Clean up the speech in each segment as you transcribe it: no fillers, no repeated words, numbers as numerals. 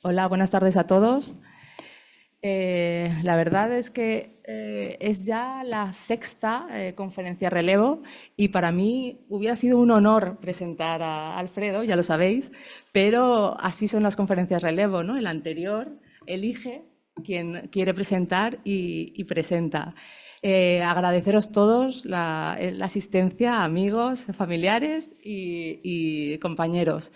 Hola, buenas tardes a todos. La verdad es que es ya la sexta conferencia relevo y para mí hubiera sido un honor presentar a Alfredo, ya lo sabéis, pero así son las conferencias relevo, ¿no? El anterior elige quien quiere presentar y presenta. Agradeceros todos la asistencia, amigos, familiares y compañeros.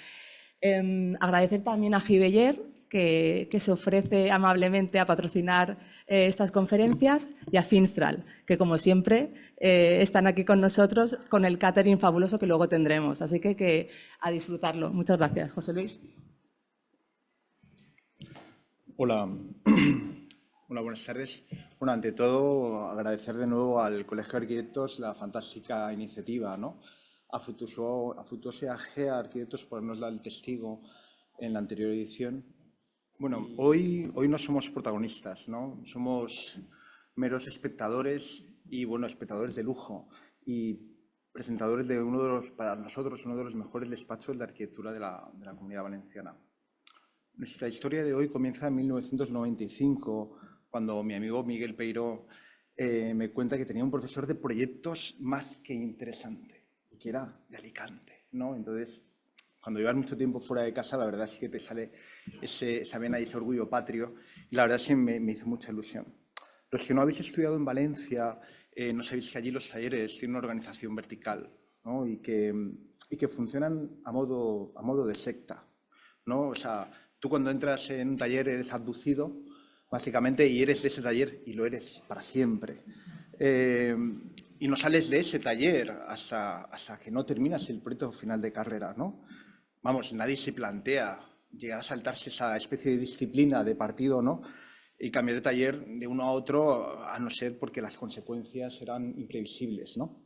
Agradecer también a Gibeller, que se ofrece amablemente a patrocinar estas conferencias, y a Finstral, que como siempre están aquí con nosotros con el catering fabuloso que luego tendremos. Así que a disfrutarlo. Muchas gracias, José Luis. Hola, hola, buenas tardes. Bueno, ante todo, agradecer de nuevo al Colegio de Arquitectos la fantástica iniciativa, ¿no? A Frutuoso AG Arquitectos por darnos el testigo en la anterior edición. Bueno, hoy no somos protagonistas, ¿no? Somos meros espectadores y, bueno, espectadores de lujo y presentadores de para nosotros, uno de los mejores despachos de arquitectura de la Comunidad Valenciana. Nuestra historia de hoy comienza en 1995, cuando mi amigo Miguel Peiró me cuenta que tenía un profesor de proyectos más que interesante y que era de Alicante, ¿no? Entonces, cuando llevas mucho tiempo fuera de casa, la verdad es que te sale esa vena y ese orgullo patrio, y la verdad es que me hizo mucha ilusión. Los que no habéis estudiado en Valencia, no sabéis que allí los talleres tienen una organización vertical, ¿no? y que funcionan a modo de secta, ¿no? O sea, tú cuando entras en un taller eres abducido, básicamente, y eres de ese taller y lo eres para siempre. Y no sales de ese taller hasta que no terminas el proyecto final de carrera, ¿no? Vamos, nadie se plantea llegar a saltarse esa especie de disciplina de partido, ¿no? Y cambiar de taller de uno a otro, a no ser porque las consecuencias eran imprevisibles, ¿no?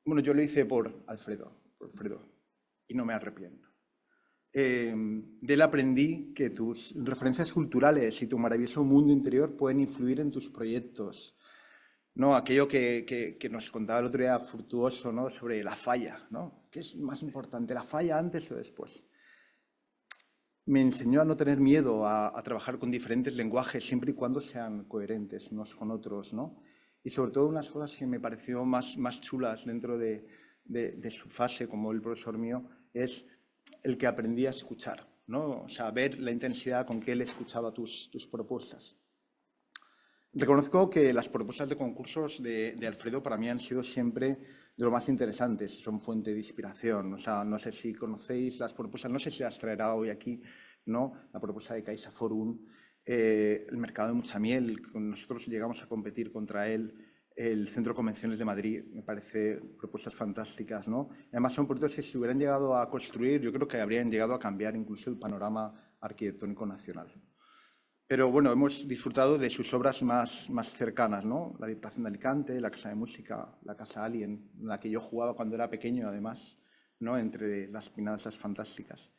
Bueno, yo lo hice por Alfredo, y no me arrepiento. De él aprendí que tus referencias culturales y tu maravilloso mundo interior pueden influir en tus proyectos, ¿no? Aquello que nos contaba el otro día Frutuoso, ¿no? Sobre la falla, ¿no? ¿Qué es más importante, la falla antes o después? Me enseñó a no tener miedo a trabajar con diferentes lenguajes, siempre y cuando sean coherentes unos con otros, ¿no? Y sobre todo unas cosas que me pareció más chulas dentro de su fase como el profesor mío es el que aprendí a escuchar, ¿no? O sea, ver la intensidad con que él escuchaba tus propuestas. Reconozco que las propuestas de concursos de Alfredo para mí han sido siempre de lo más interesantes, son fuente de inspiración. O sea, no sé si conocéis las propuestas, no sé si las traerá hoy aquí, ¿no? La propuesta de Caixa Forum, el mercado de mucha miel, nosotros llegamos a competir contra él, el Centro de Convenciones de Madrid, me parece propuestas fantásticas, ¿no? Además son proyectos que si hubieran llegado a construir, yo creo que habrían llegado a cambiar incluso el panorama arquitectónico nacional. Pero bueno, hemos disfrutado de sus obras más cercanas, ¿no? La Diputación de Alicante, la Casa de Música, la Casa Alien, en la que yo jugaba cuando era pequeño, además, ¿no? Entre las pinadas fantásticas.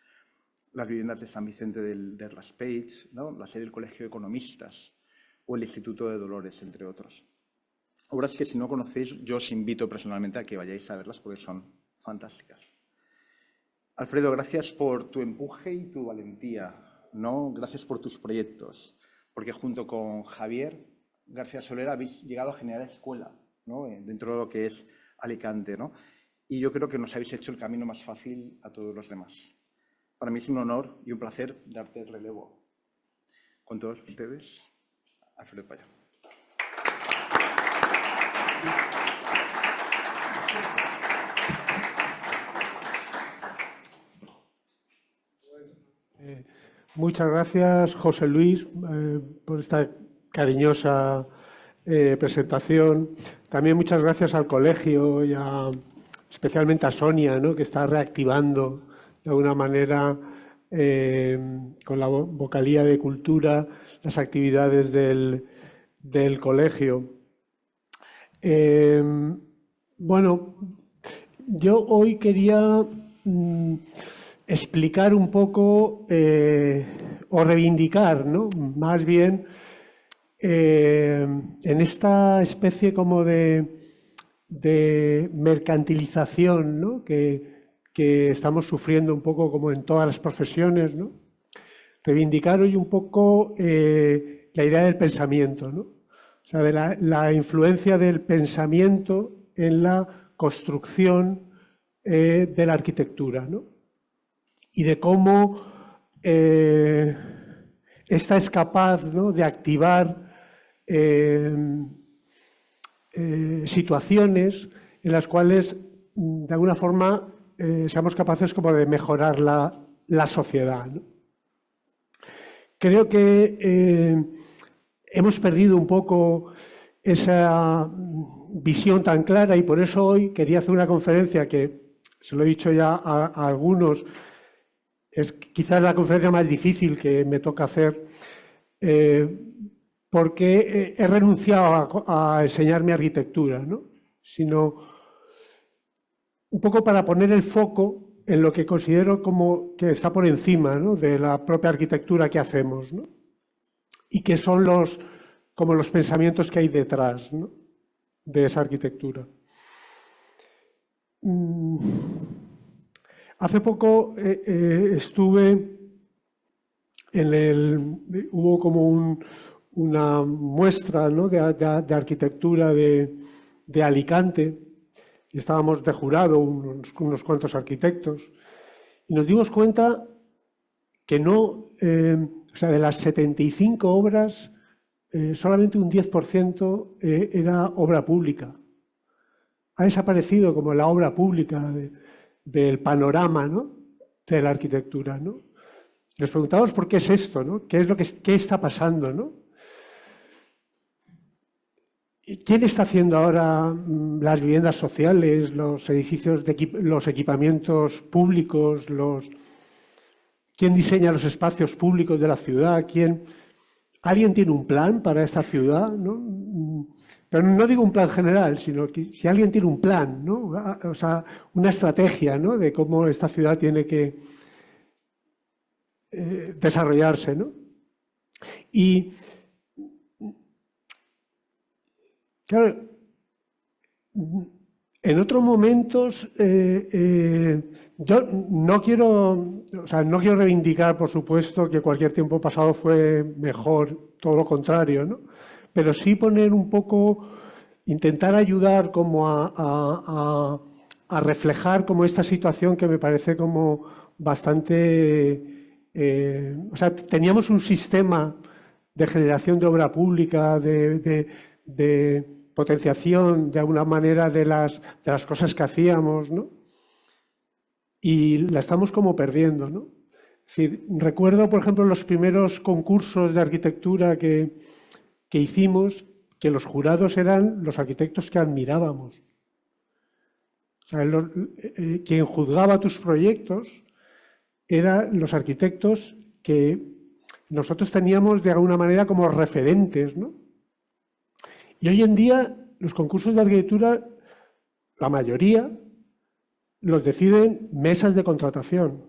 Las viviendas de San Vicente del Raspeig, ¿no? La sede del Colegio de Economistas o el Instituto de Dolores, entre otros. Obras que si no conocéis, yo os invito personalmente a que vayáis a verlas porque son fantásticas. Alfredo, gracias por tu empuje y tu valentía, ¿no? Gracias por tus proyectos, porque junto con Javier García Soler habéis llegado a generar escuela, ¿no? Dentro de lo que es Alicante, ¿no? Y yo creo que nos habéis hecho el camino más fácil a todos los demás. Para mí es un honor y un placer darte el relevo. Con todos ustedes, Alfredo Paya. Muchas gracias, José Luis, por esta cariñosa presentación. También muchas gracias al colegio y especialmente a Sonia, ¿no? Que está reactivando de alguna manera con la vocalía de cultura las actividades del colegio. Bueno, yo hoy quería explicar un poco o reivindicar, ¿no? Más bien en esta especie como de mercantilización, ¿no? que estamos sufriendo un poco como en todas las profesiones, ¿no? reivindicar hoy un poco la idea del pensamiento, ¿no? O sea, de la influencia del pensamiento en la construcción de la arquitectura, ¿no? Y de cómo esta es capaz, ¿no?, de activar situaciones en las cuales, de alguna forma, seamos capaces como de mejorar la sociedad, ¿no? Creo que hemos perdido un poco esa visión tan clara y por eso hoy quería hacer una conferencia que, se lo he dicho ya a algunos, es quizás la conferencia más difícil que me toca hacer, porque he renunciado a enseñar mi arquitectura, ¿no? Sino un poco para poner el foco en lo que considero como que está por encima, ¿no?, de la propia arquitectura que hacemos, ¿no? Y que son como los pensamientos que hay detrás, ¿no?, de esa arquitectura. Hace poco estuve hubo como una muestra, ¿no?, de arquitectura de Alicante, y estábamos de jurado unos cuantos arquitectos, y nos dimos cuenta que no, o sea, de las 75 obras, solamente un 10% era obra pública. Ha desaparecido como la obra pública del panorama, ¿no?, de la arquitectura, ¿no? Nos preguntamos por qué es esto, ¿no? ¿Qué está pasando, ¿no? ¿Quién está haciendo ahora las viviendas sociales, los edificios, los equipamientos públicos, quién diseña los espacios públicos de la ciudad? ¿Alguien tiene un plan para esta ciudad, ¿no? Pero no digo un plan general, sino que si alguien tiene un plan, ¿no?, o sea, una estrategia, ¿no?, de cómo esta ciudad tiene que desarrollarse, ¿no? Y claro, en otros momentos yo no quiero reivindicar, por supuesto, que cualquier tiempo pasado fue mejor, todo lo contrario, ¿no? Pero sí poner un poco, intentar ayudar como a reflejar como esta situación que me parece como bastante... o sea, teníamos un sistema de generación de obra pública, de potenciación de alguna manera de las cosas que hacíamos, ¿no? Y la estamos como perdiendo, ¿no? Es decir, recuerdo, por ejemplo, los primeros concursos de arquitectura que hicimos, que los jurados eran los arquitectos que admirábamos. O sea, quien juzgaba tus proyectos eran los arquitectos que nosotros teníamos de alguna manera como referentes, ¿no? Y hoy en día los concursos de arquitectura, la mayoría, los deciden mesas de contratación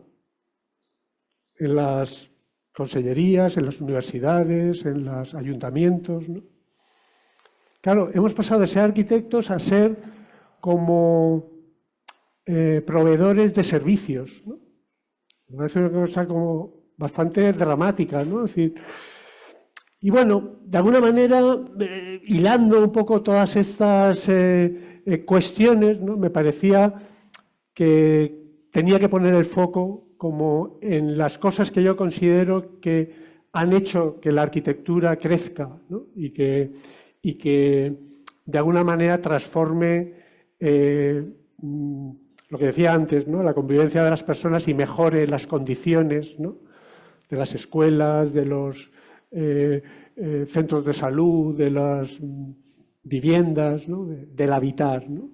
en las consellerías, en las universidades, en los ayuntamientos, ¿no? Claro, hemos pasado de ser arquitectos a ser como proveedores de servicios, ¿no? Me parece una cosa como bastante dramática, ¿no? Es decir, y bueno, de alguna manera, hilando un poco todas estas cuestiones, ¿no?, me parecía que tenía que poner el foco como en las cosas que yo considero que han hecho que la arquitectura crezca, ¿no?, y que de alguna manera transforme lo que decía antes, ¿no?, la convivencia de las personas y mejore las condiciones, ¿no?, de las escuelas, de los centros de salud, de las viviendas, ¿no?, del habitar, ¿no?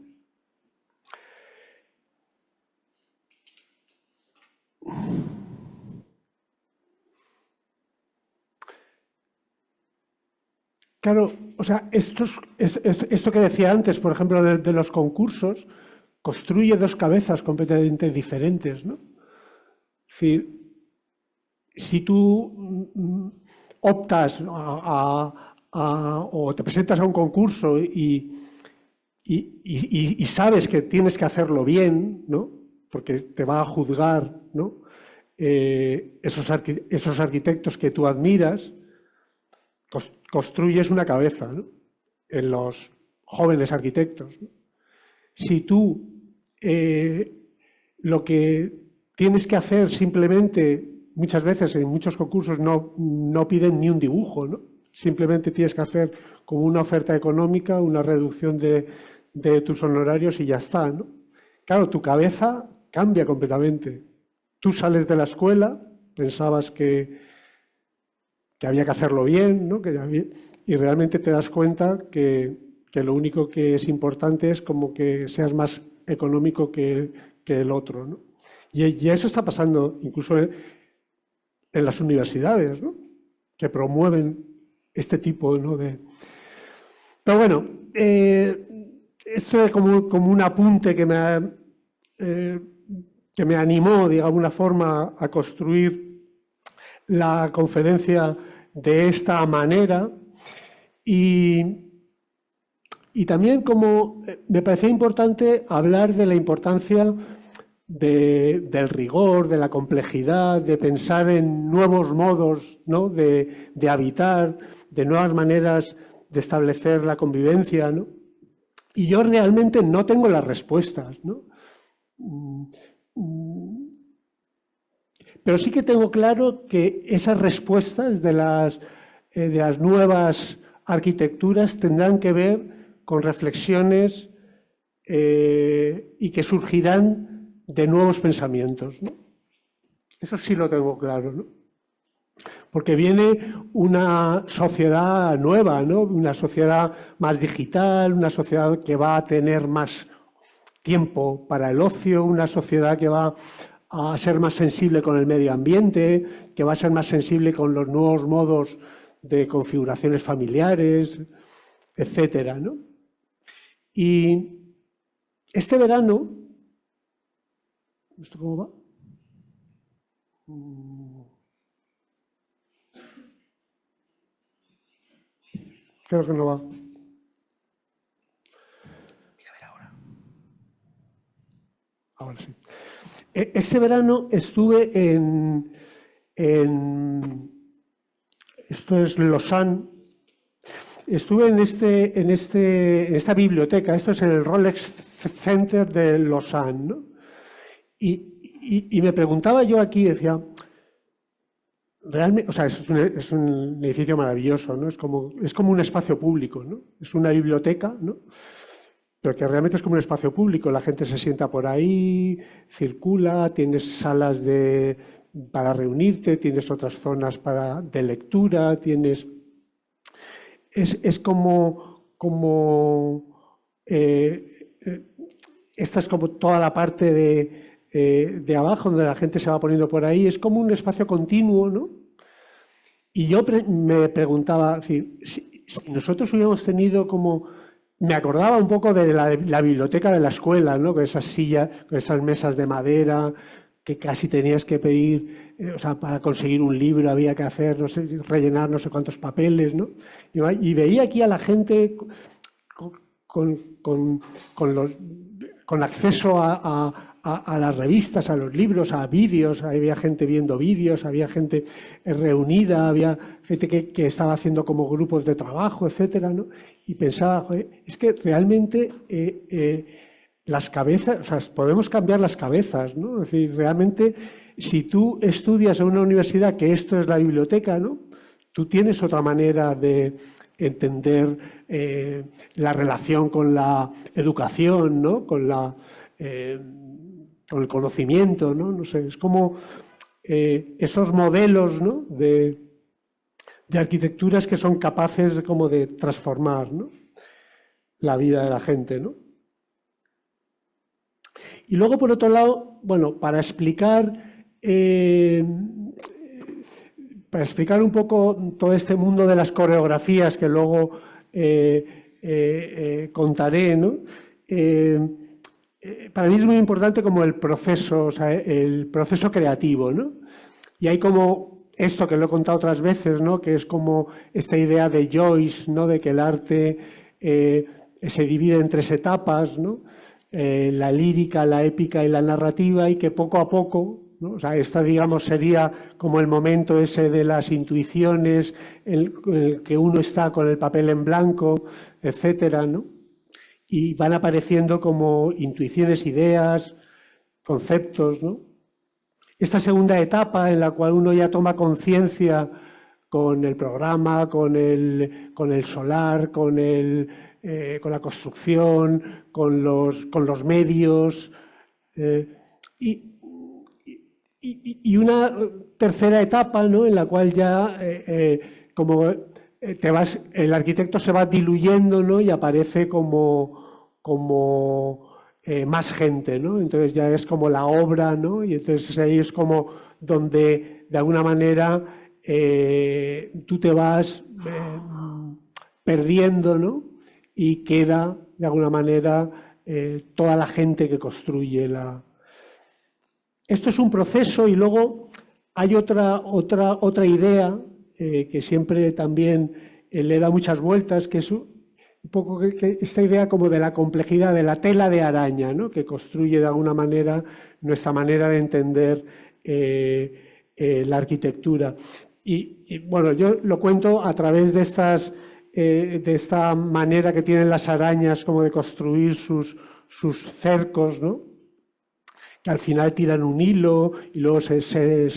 Claro, o sea, esto que decía antes, por ejemplo, de los concursos, construye dos cabezas completamente diferentes, ¿no? Es decir, si tú optas o te presentas a un concurso y sabes que tienes que hacerlo bien, ¿no?, porque te va a juzgar, ¿no?, esos arquitectos que tú admiras, construyes una cabeza, ¿no?, en los jóvenes arquitectos, ¿no? Si tú lo que tienes que hacer simplemente, muchas veces en muchos concursos no piden ni un dibujo, ¿no? Simplemente tienes que hacer como una oferta económica, una reducción de tus honorarios y ya está, ¿no? Claro, tu cabeza cambia completamente. Tú sales de la escuela, pensabas que había que hacerlo bien, ¿no?, y realmente te das cuenta que lo único que es importante es como que seas más económico que el otro, ¿no? Y eso está pasando incluso en las universidades, ¿no?, que promueven este tipo, ¿no?, de... Pero bueno, esto es como un apunte que me animó, de alguna forma, a construir la conferencia de esta manera. Y también como me parecía importante hablar de la importancia del rigor, de la complejidad, de pensar en nuevos modos, ¿no?, de habitar, de nuevas maneras de establecer la convivencia, ¿no? Y yo realmente no tengo las respuestas, ¿no? Pero sí que tengo claro que esas respuestas de las nuevas arquitecturas tendrán que ver con reflexiones y que surgirán de nuevos pensamientos, ¿no? Eso sí lo tengo claro, ¿no? Porque viene una sociedad nueva, ¿no?, una sociedad más digital, una sociedad que va a tener más tiempo para el ocio, una sociedad que va a ser más sensible con el medio ambiente, que va a ser más sensible con los nuevos modos de configuraciones familiares, etcétera, ¿no? Y este verano, ¿esto cómo va? Creo que no va. Mira, a ver ahora. Ahora sí. Este verano estuve esto es Lausanne. Estuve en esta biblioteca, esto es en el Rolex Center de Lausanne, ¿no? Y me preguntaba yo aquí, decía, realmente, o sea, es un edificio maravilloso, ¿no? Es como un espacio público, ¿no? Es una biblioteca, ¿no?, pero que realmente es como un espacio público. La gente se sienta por ahí, circula, tienes salas para reunirte, tienes otras zonas de lectura, tienes... Es como esta es como toda la parte de abajo, donde la gente se va poniendo por ahí, es como un espacio continuo, ¿no? Y yo me preguntaba, si nosotros hubiéramos tenido como... Me acordaba un poco de la biblioteca de la escuela, ¿no?, con esas sillas, con esas mesas de madera, que casi tenías que pedir, o sea, para conseguir un libro había que hacer, no sé, rellenar no sé cuántos papeles, ¿no? Y veía aquí a la gente con acceso a las revistas, a los libros, a vídeos, había gente viendo vídeos, había gente reunida, había gente que estaba haciendo como grupos de trabajo, etcétera, ¿no? Y pensaba, joder, es que realmente las cabezas, o sea, podemos cambiar las cabezas, ¿no? Es decir, realmente, si tú estudias en una universidad que esto es la biblioteca, ¿no?, tú tienes otra manera de entender la relación con la educación, ¿no?, con el conocimiento, ¿no? No sé, es como esos modelos, ¿no?, de arquitecturas que son capaces como de transformar, ¿no?, la vida de la gente, ¿no? Y luego, por otro lado, bueno, para explicar un poco todo este mundo de las coreografías que luego contaré, ¿no? Para mí es muy importante como el proceso, o sea, el proceso creativo, ¿no? Y hay como esto que lo he contado otras veces, ¿no?, que es como esta idea de Joyce, ¿no?, de que el arte se divide en 3 etapas, ¿no?, la lírica, la épica y la narrativa, y que poco a poco, ¿no? O sea, esta, digamos, sería como el momento ese de las intuiciones, el que uno está con el papel en blanco, etcétera, ¿no? Y van apareciendo como intuiciones, ideas, conceptos, ¿no? Esta segunda etapa en la cual uno ya toma conciencia con el programa, con el solar, con la construcción, con los medios, y una tercera etapa, ¿no? En la cual ya el arquitecto se va diluyendo, ¿no? Y aparece como más gente, ¿no? Entonces ya es como la obra, ¿no? Y entonces ahí es como donde de alguna manera tú te vas perdiendo, ¿no? Y queda de alguna manera toda la gente que construye la... Esto es un proceso y luego hay otra idea que siempre también le da muchas vueltas, que es un poco esta idea como de la complejidad, de la tela de araña, ¿no? Que construye de alguna manera nuestra manera de entender la arquitectura. Y bueno, yo lo cuento a través de esta manera que tienen las arañas como de construir sus cercos, ¿no? Que al final tiran un hilo y luego se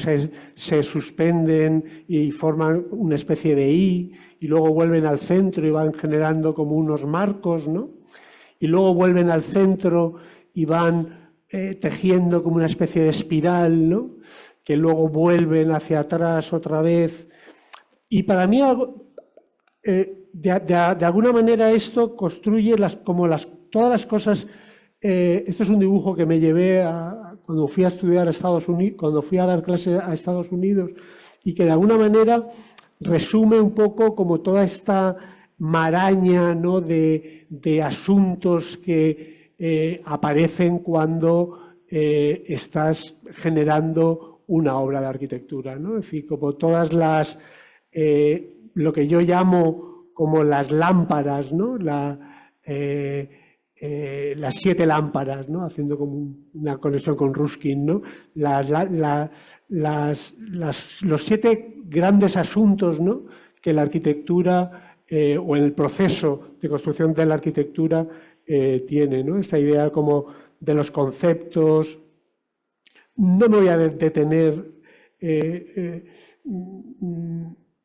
suspenden y forman una especie de I, y luego vuelven al centro y van generando como unos marcos, ¿no? Y luego vuelven al centro y van tejiendo como una especie de espiral, ¿no? Que luego vuelven hacia atrás otra vez. Y para mí, de alguna manera, esto construye todas las cosas. Esto es un dibujo que me llevé cuando fui a estudiar a Estados Unidos, cuando fui a dar clases a Estados Unidos, y que de alguna manera resume un poco como toda esta maraña, ¿no? de asuntos que aparecen cuando estás generando una obra de arquitectura, ¿no? Es decir, como todas lo que yo llamo como las lámparas, ¿no? Las 7 lámparas, ¿no? Haciendo como una conexión con Ruskin, ¿no? Los 7 grandes asuntos, ¿no? Que la arquitectura o el proceso de construcción de la arquitectura tiene, ¿no? Esta idea como de los conceptos. No me voy a detener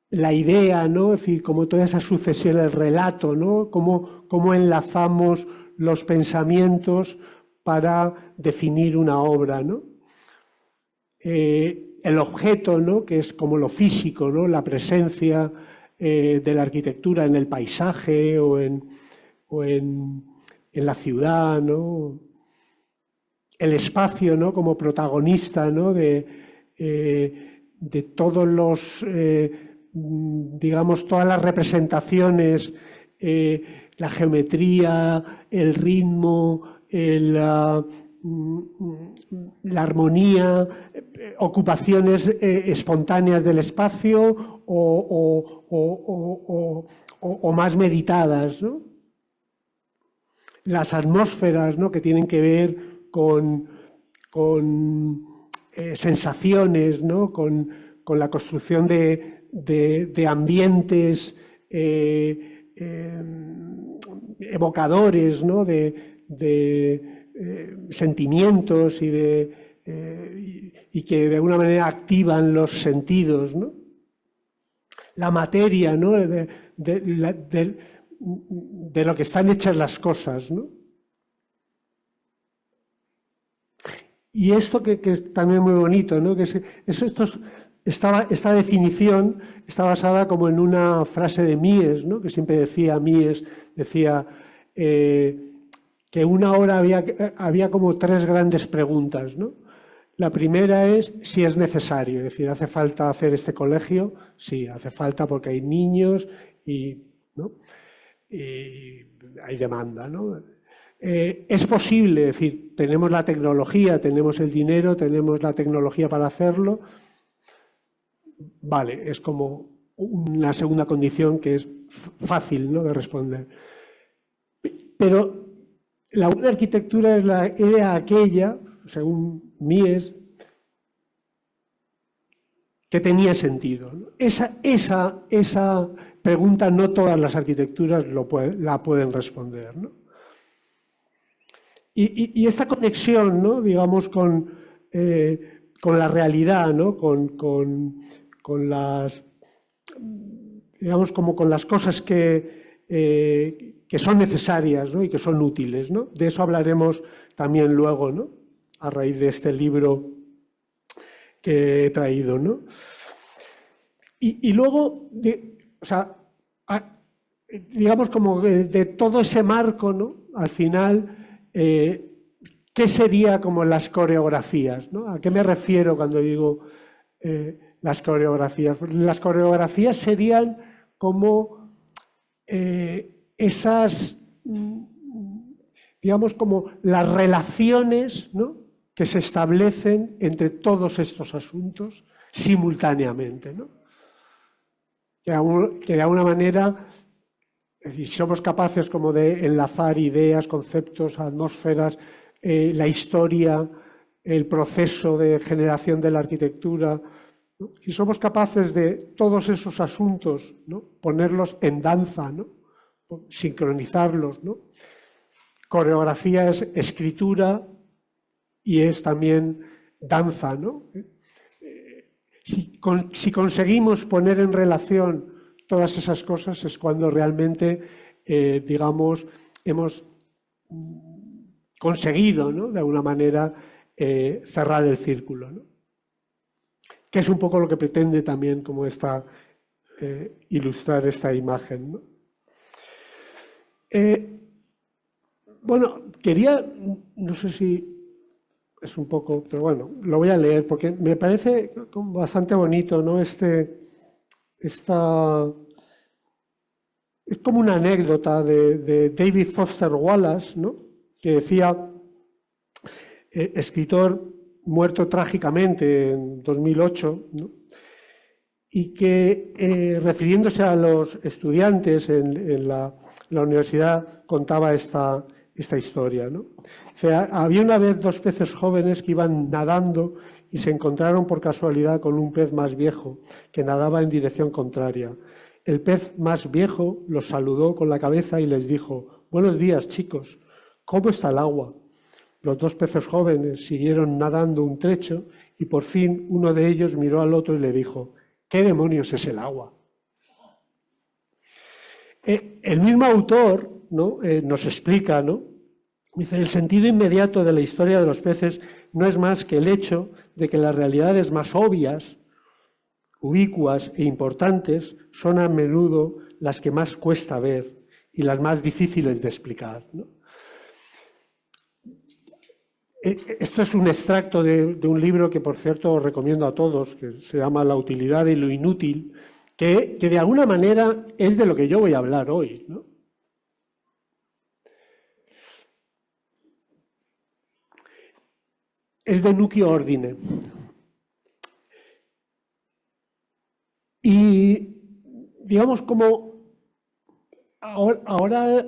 la idea, ¿no? Es decir, como toda esa sucesión, el relato, ¿no? Cómo enlazamos los pensamientos para definir una obra, ¿no? El objeto, ¿no? Que es como lo físico, ¿no? La presencia de la arquitectura en el paisaje o en la ciudad, ¿no? El espacio, ¿no? Como protagonista, ¿no? de todos los, digamos, todas las representaciones, la geometría, el ritmo, la armonía, ocupaciones espontáneas del espacio o más meditadas, ¿no? Las atmósferas, ¿no? Que tienen que ver con sensaciones, ¿no? Con la construcción de ambientes evocadores, ¿no? de sentimientos y que de alguna manera activan los sentidos, ¿no? La materia, ¿no? de lo que están hechas las cosas, ¿no? Y esto que es también muy bonito, ¿no? Que esta definición está basada como en una frase de Mies, ¿no? Que siempre decía Mies, decía que una hora había como 3 grandes preguntas, ¿no? La primera es si es necesario, es decir, ¿hace falta hacer este colegio? Sí, hace falta porque hay niños ¿no? Y hay demanda, ¿no? Es posible, es decir, tenemos la tecnología, tenemos el dinero, tenemos la tecnología para hacerlo. Vale, es como una segunda condición que es fácil, ¿no? De responder. Pero la buena arquitectura era aquella, según Mies, que tenía sentido, ¿no? Esa pregunta no todas las arquitecturas la pueden responder, ¿no? Y esta conexión, ¿no? Digamos, con la realidad, ¿no? Con las, digamos, como con las cosas que son necesarias, ¿no? Y que son útiles, ¿no? De eso hablaremos también luego, ¿no? A raíz de este libro que he traído, ¿no? Y luego, o sea, digamos como de todo ese marco, ¿no? Al final, ¿qué sería como las coreografías, ¿no? ¿A qué me refiero cuando digo las coreografías? Las coreografías serían como esas, digamos, como las relaciones, ¿no? Que se establecen entre todos estos asuntos simultáneamente, ¿no? Que de alguna manera, si somos capaces como de enlazar ideas, conceptos, atmósferas, la historia, el proceso de generación de la arquitectura, ¿no? Si somos capaces de todos esos asuntos, ¿no? Ponerlos en danza, ¿no? Sincronizarlos, ¿no? Coreografía es escritura y es también danza, ¿no? Si conseguimos poner en relación todas esas cosas es cuando realmente, digamos, hemos conseguido, ¿no? De alguna manera, cerrar el círculo, ¿no? Que es un poco lo que pretende también como ilustrar esta imagen, ¿no? Bueno, no sé si es un poco, pero bueno, lo voy a leer porque me parece bastante bonito, ¿no? Es como una anécdota de David Foster Wallace, ¿no? Que decía, escritor muerto trágicamente en 2008, ¿no? Y que refiriéndose a los estudiantes en la universidad contaba esta historia, ¿no? O sea, había una vez dos peces jóvenes que iban nadando y se encontraron por casualidad con un pez más viejo que nadaba en dirección contraria. El pez más viejo los saludó con la cabeza y les dijo: «Buenos días, chicos, ¿cómo está el agua?». Los dos peces jóvenes siguieron nadando un trecho y por fin uno de ellos miró al otro y le dijo: «¿Qué demonios es el agua?». El mismo autor, ¿no? Nos explica, ¿no? Dice: el sentido inmediato de la historia de los peces no es más que el hecho de que las realidades más obvias, ubicuas e importantes son a menudo las que más cuesta ver y las más difíciles de explicar, ¿no? Esto es un extracto de un libro que, por cierto, os recomiendo a todos, que se llama La utilidad y lo inútil, que de alguna manera es de lo que yo voy a hablar hoy, ¿no? Es de Nuccio Ordine. Y digamos como ahora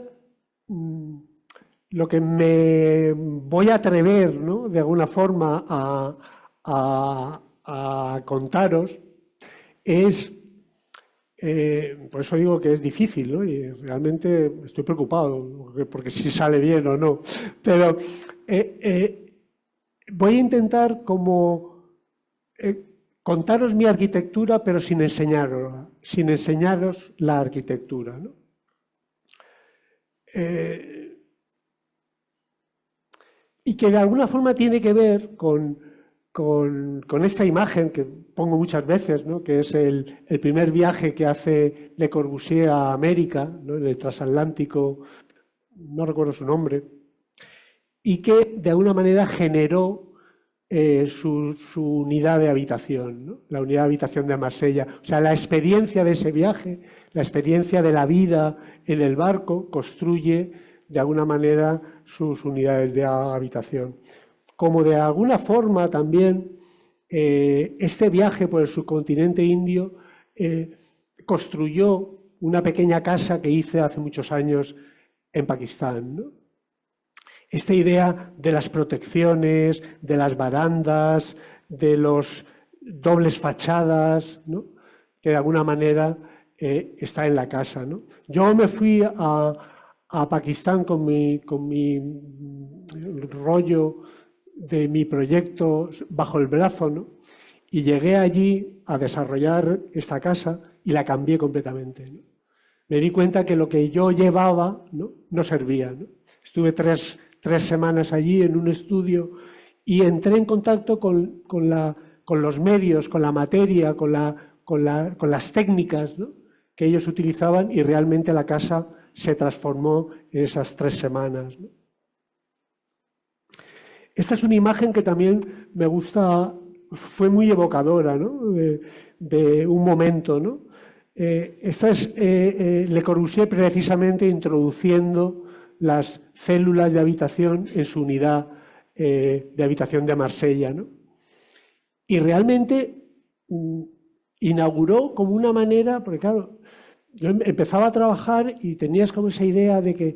lo que me voy a atrever, ¿no? De alguna forma a contaros es, por eso digo que es difícil, ¿no? Y realmente estoy preocupado porque si sale bien o no, pero voy a intentar como contaros mi arquitectura, pero sin enseñaros la arquitectura, ¿no? Y que de alguna forma tiene que ver con esta imagen que pongo muchas veces, ¿no? Que es el primer viaje que hace Le Corbusier a América, ¿no? En el transatlántico, no recuerdo su nombre, y que de alguna manera generó su unidad de habitación, ¿no? La unidad de habitación de Marsella. O sea, la experiencia de ese viaje, la experiencia de la vida en el barco, construye de alguna manera sus unidades de habitación. Como de alguna forma también este viaje por el subcontinente indio construyó una pequeña casa que hice hace muchos años en Pakistán, ¿no? Esta idea de las protecciones, de las barandas, de los dobles fachadas, ¿no? Que de alguna manera está en la casa, ¿no? Yo me fui a Pakistán con mi rollo de mi proyecto bajo el brazo, ¿no? Y llegué allí a desarrollar esta casa y la cambié completamente, ¿no? Me di cuenta que lo que yo llevaba no servía, ¿no? Estuve tres semanas allí en un estudio y entré en contacto con los medios, con la materia, con las técnicas, ¿no? Que ellos utilizaban, y realmente la casa se transformó en esas 3 semanas, ¿no? Esta es una imagen que también me gusta, fue muy evocadora, ¿no? de un momento, ¿no? Esta es Le Corbusier precisamente introduciendo las células de habitación en su unidad de habitación de Marsella, ¿no? Y realmente inauguró como una manera, porque claro, yo empezaba a trabajar y tenías como esa idea de que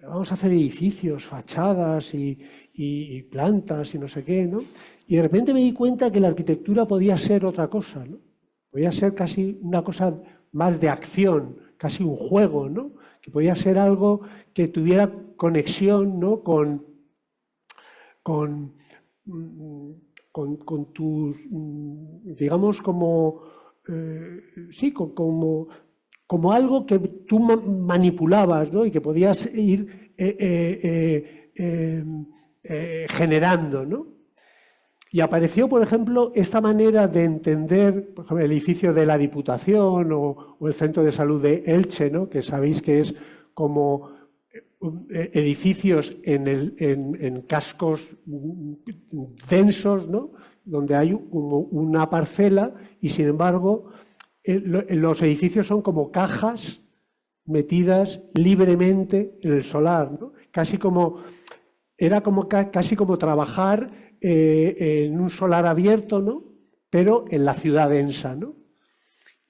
vamos a hacer edificios, fachadas y plantas y no sé qué, ¿no? Y de repente me di cuenta que la arquitectura podía ser otra cosa, ¿no? Podía ser casi una cosa más de acción, casi un juego, ¿no? Que podía ser algo que tuviera conexión, ¿no? con tus, digamos, como, sí, como algo que tú manipulabas, ¿no? Y que podías ir generando, ¿no? Y apareció, por ejemplo, esta manera de entender, por ejemplo, el edificio de la Diputación o el Centro de Salud de Elche, ¿no? Que sabéis que es como edificios en cascos densos, ¿no? Donde hay como una parcela y, sin embargo, los edificios son como cajas metidas libremente en el solar, ¿no? Era casi como trabajar en un solar abierto, ¿no? Pero en la ciudad densa, ¿no?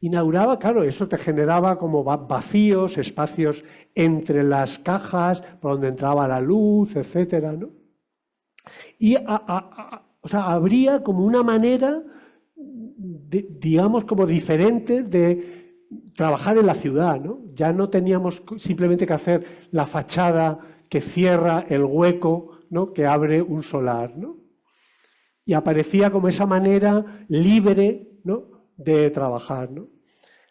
Inauguraba, claro, eso te generaba como vacíos, espacios entre las cajas, por donde entraba la luz, etcétera, ¿no? Y o sea, habría como una manera, digamos, como diferente de trabajar en la ciudad, ¿no? Ya no teníamos simplemente que hacer la fachada que cierra el hueco, ¿no? Que abre un solar, ¿no? Y aparecía como esa manera libre, ¿no? De trabajar, ¿no?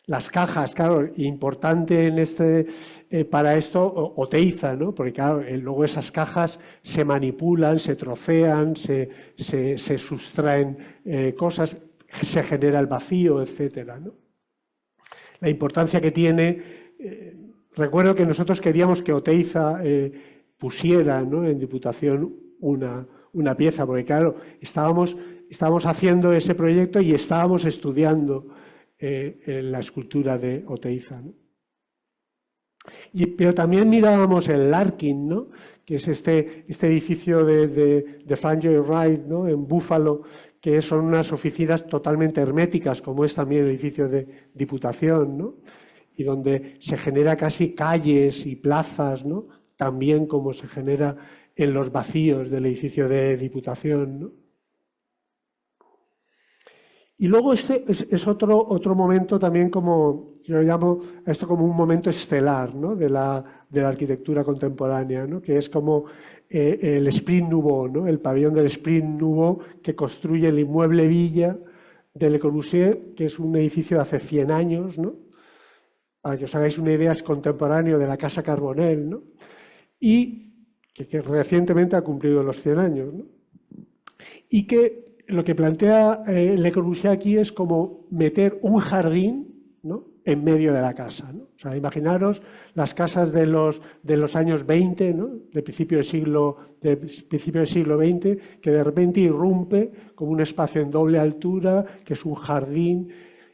Las cajas, claro, importante en para esto, Oteiza, ¿no? Porque claro, luego esas cajas se manipulan, se trocean, se sustraen cosas, se genera el vacío, etcétera, ¿no? La importancia que tiene, recuerdo que nosotros queríamos que Oteiza pusiera, ¿no? En Diputación una pieza, porque claro, estábamos haciendo ese proyecto y estábamos estudiando la escultura de Oteiza, ¿no? Pero también mirábamos el Larkin, ¿no? Que es este edificio de Frank Lloyd Wright, ¿no? En Búfalo, que son unas oficinas totalmente herméticas, como es también el edificio de Diputación, ¿no? Y donde se genera casi calles y plazas, ¿no? También como se genera en los vacíos del edificio de Diputación, ¿no? Y luego este es otro momento también, como yo llamo a esto como un momento estelar, ¿no? de la arquitectura contemporánea, ¿no? Que es como el Esprit Nouveau, ¿no? El pabellón del Esprit Nouveau que construye el inmueble Villa de Le Corbusier, que es un edificio de hace 100 años, ¿no? Para que os hagáis una idea, es contemporáneo de la Casa Carbonell, ¿no? Y que recientemente ha cumplido los 100 años, ¿no? Y que lo que plantea Le Corbusier aquí es como meter un jardín, ¿no? En medio de la casa, ¿no? O sea, imaginaros las casas de los años 20, ¿no? De principio del siglo XX, que de repente irrumpe como un espacio en doble altura, que es un jardín,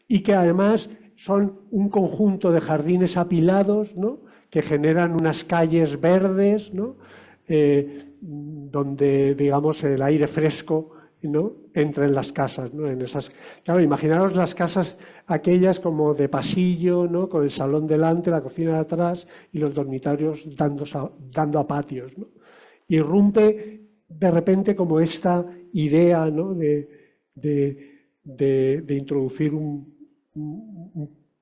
y que además son un conjunto de jardines apilados, ¿no? Que generan unas calles verdes, ¿no? Donde, digamos, el aire fresco, ¿no? Entra en las casas, ¿no? Claro, imaginaros las casas aquellas como de pasillo, ¿no? Con el salón delante, la cocina de atrás y los dormitorios dando a patios, ¿no? Irrumpe de repente como esta idea, ¿no? de de introducir un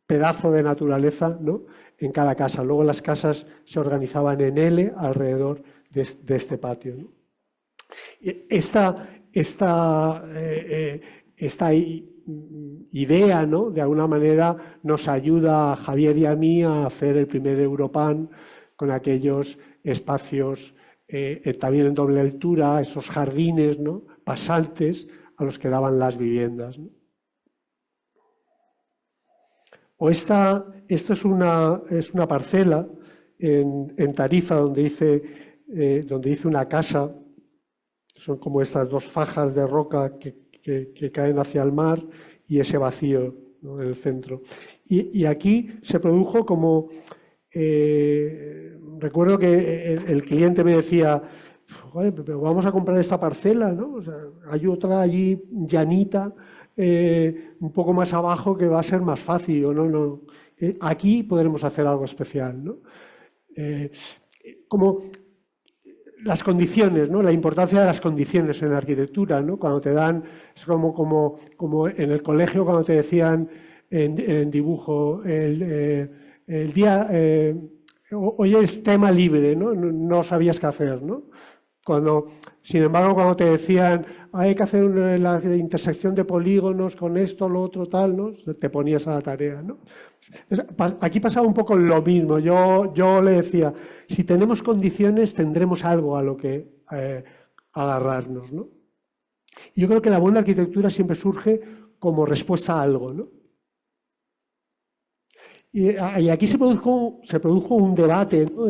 pedazo de naturaleza, ¿no?, en cada casa. Luego las casas se organizaban en L alrededor de este patio, ¿no? Esta idea, ¿no?, de alguna manera nos ayuda a Javier y a mí a hacer el primer Europan con aquellos espacios también en doble altura, esos jardines, ¿no?, pasantes a los que daban las viviendas, ¿no? O esto es una parcela en Tarifa donde hice una casa. Son como estas dos fajas de roca que caen hacia el mar y ese vacío, ¿no?, en el centro. Y aquí se produjo como... recuerdo que el cliente me decía, pero vamos a comprar esta parcela, ¿no? O sea, hay otra allí llanita, un poco más abajo, que va a ser más fácil. O no. Aquí podremos hacer algo especial, ¿no? Como las condiciones, ¿no?, la importancia de las condiciones en la arquitectura, ¿no? Cuando te dan, es como en el colegio cuando te decían en dibujo, el día, hoy es tema libre, ¿no? No sabías qué hacer, ¿no? Sin embargo, cuando te decían hay que hacer la intersección de polígonos con esto, lo otro, tal, ¿no?, te ponías a la tarea, ¿no? Aquí pasaba un poco lo mismo. Yo le decía, si tenemos condiciones tendremos algo a lo que agarrarnos, ¿no? Yo creo que la buena arquitectura siempre surge como respuesta a algo, ¿no? Y aquí se produjo un debate, ¿no?,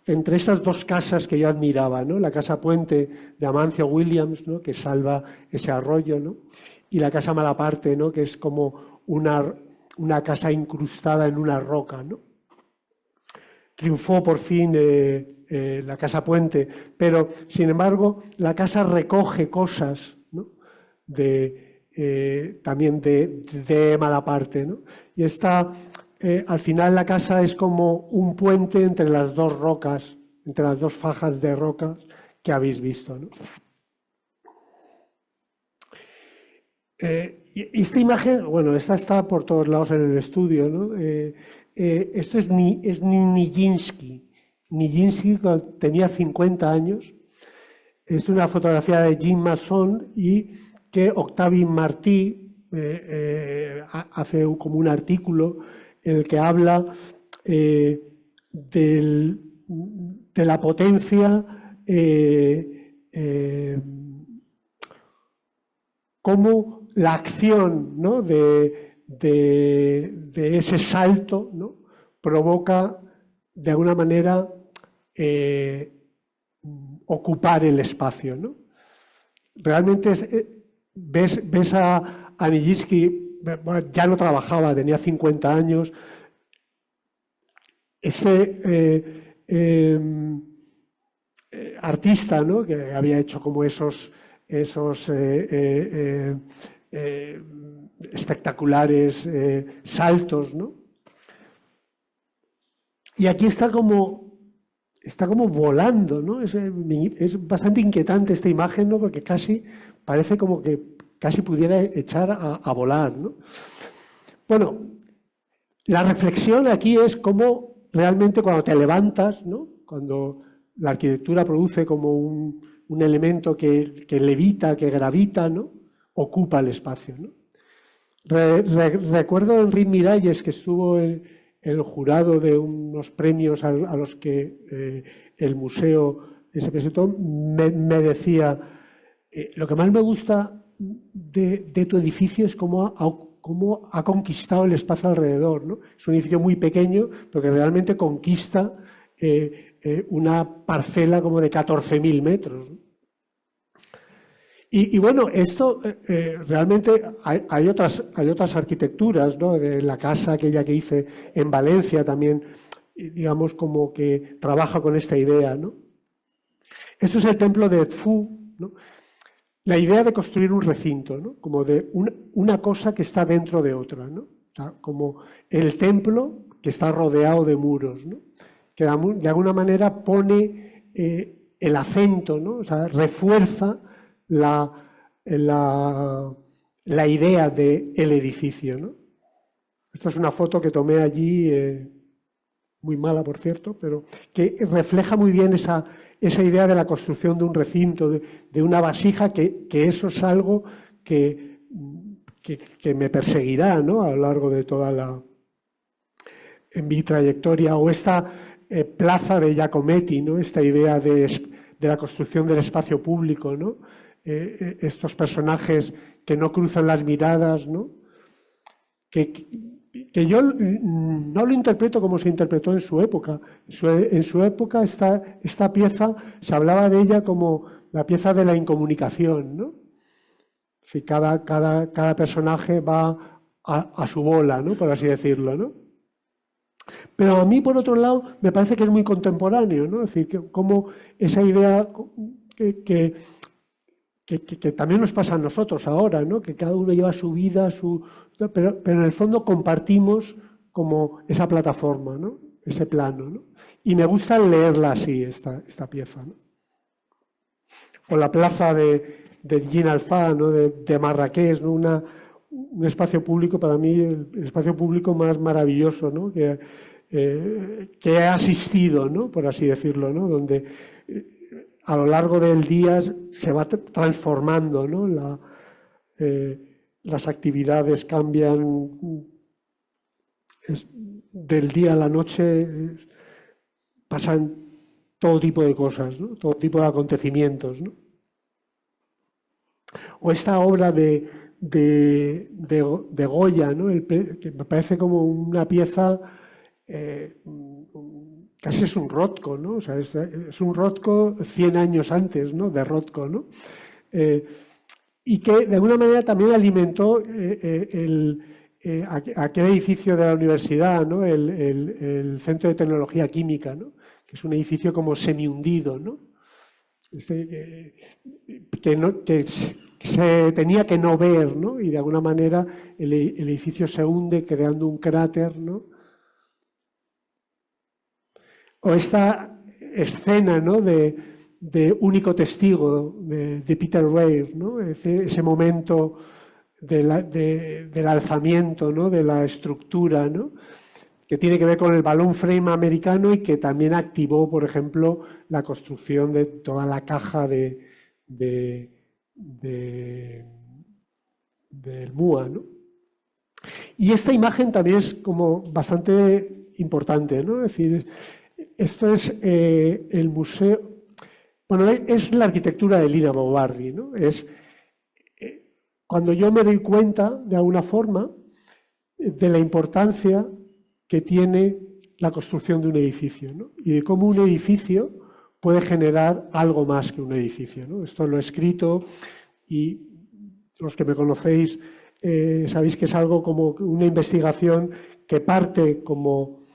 entre estas dos casas que yo admiraba, ¿no? La Casa Puente de Amancio Williams, ¿no?, que salva ese arroyo, ¿no?, y la Casa Malaparte, ¿no?, que es como una casa incrustada en una roca, ¿no? Triunfó por fin la Casa Puente, pero sin embargo la casa recoge cosas, ¿no?, también de Malaparte, ¿no? Y al final la casa es como un puente entre las dos rocas, entre las dos fajas de rocas que habéis visto, ¿no? Esta imagen, bueno, esta está por todos lados en el estudio, ¿no? Esto es Nijinsky. Nijinsky tenía 50 años. Es una fotografía de Jean Masson y que Octavio Martí hace como un artículo en el que habla de la potencia, cómo la acción, ¿no?, de ese salto, ¿no?, provoca de alguna manera ocupar el espacio, ¿no? Realmente ves a Nijinsky, bueno, ya no trabajaba, tenía 50 años. Artista, ¿no?, que había hecho como esos espectaculares saltos, ¿no? Y aquí está como volando, ¿no? Es bastante inquietante esta imagen, ¿no?, porque parece como que casi pudiera echar a volar, ¿no? Bueno, la reflexión aquí es cómo realmente cuando te levantas, ¿no?, cuando la arquitectura produce como un elemento que levita, que gravita, ¿no?, ocupa el espacio, ¿no? Recuerdo a Enric Miralles, que estuvo en el jurado de unos premios a los que el museo se presentó, me decía, lo que más me gusta de tu edificio es cómo ha conquistado el espacio alrededor, ¿no? Es un edificio muy pequeño, pero que realmente conquista una parcela como de 14.000 metros, ¿no? Y bueno, esto realmente hay otras arquitecturas, ¿no? De la casa aquella que hice en Valencia también, digamos, como que trabaja con esta idea, ¿no? Esto es el templo de Edfu, ¿no? La idea de construir un recinto, ¿no?, como de una cosa que está dentro de otra, ¿no? O sea, como el templo que está rodeado de muros, ¿no?, que de alguna manera pone el acento, ¿no?, o sea, refuerza la idea del edificio, ¿no? Esta es una foto que tomé allí, muy mala, por cierto, pero que refleja muy bien esa idea de la construcción de un recinto, de una vasija, que eso es algo que me perseguirá, ¿no?, a lo largo de toda en mi trayectoria. O esta plaza de Giacometti, ¿no?, esta idea de la construcción del espacio público, ¿no?, estos personajes que no cruzan las miradas, ¿no?, que yo no lo interpreto como se interpretó en su época. En su época esta pieza se hablaba de ella como la pieza de la incomunicación, ¿no? Es decir, cada personaje va a su bola, ¿no?, por así decirlo, ¿no? Pero a mí, por otro lado, me parece que es muy contemporáneo, ¿no? Es decir, que como esa idea que también nos pasa a nosotros ahora, ¿no?, que cada uno lleva su vida, pero en el fondo compartimos como esa plataforma, ¿no?, ese plano, ¿no? Y me gusta leerla así, esta pieza, ¿no? O la plaza de Jean Alpha, ¿no?, de Marrakech, ¿no?, un espacio público, para mí, el espacio público más maravilloso, ¿no?, que he asistido, ¿no?, por así decirlo, ¿no?, donde a lo largo del día se va transformando, ¿no?, las actividades cambian del día a la noche, pasan todo tipo de cosas, ¿no?, todo tipo de acontecimientos, ¿no? O esta obra de Goya, ¿no?, que me parece como una pieza, casi es un Rothko, ¿no? O sea, es un Rothko 100 años antes, ¿no?, de Rothko, ¿no? Y que de alguna manera también alimentó aquel edificio de la universidad, ¿no?, el Centro de Tecnología Química, ¿no?, que es un edificio como semi-hundido, ¿no?, que se tenía que no ver, ¿no?, y de alguna manera el edificio se hunde creando un cráter, ¿no? O esta escena, ¿no?, de Único Testigo, de Peter Weir, ¿no?, ese momento del alzamiento, ¿no?, de la estructura, ¿no?, que tiene que ver con el balloon frame americano y que también activó, por ejemplo, la construcción de toda la caja del MUA, ¿no? Y esta imagen también es como bastante importante, ¿no? Es decir, esto es el museo, bueno, es la arquitectura de Lina Bo Bardi, ¿no? Es cuando yo me doy cuenta, de alguna forma, de la importancia que tiene la construcción de un edificio, ¿no?, y de cómo un edificio puede generar algo más que un edificio, ¿no? Esto lo he escrito y los que me conocéis sabéis que es algo como una investigación que parte como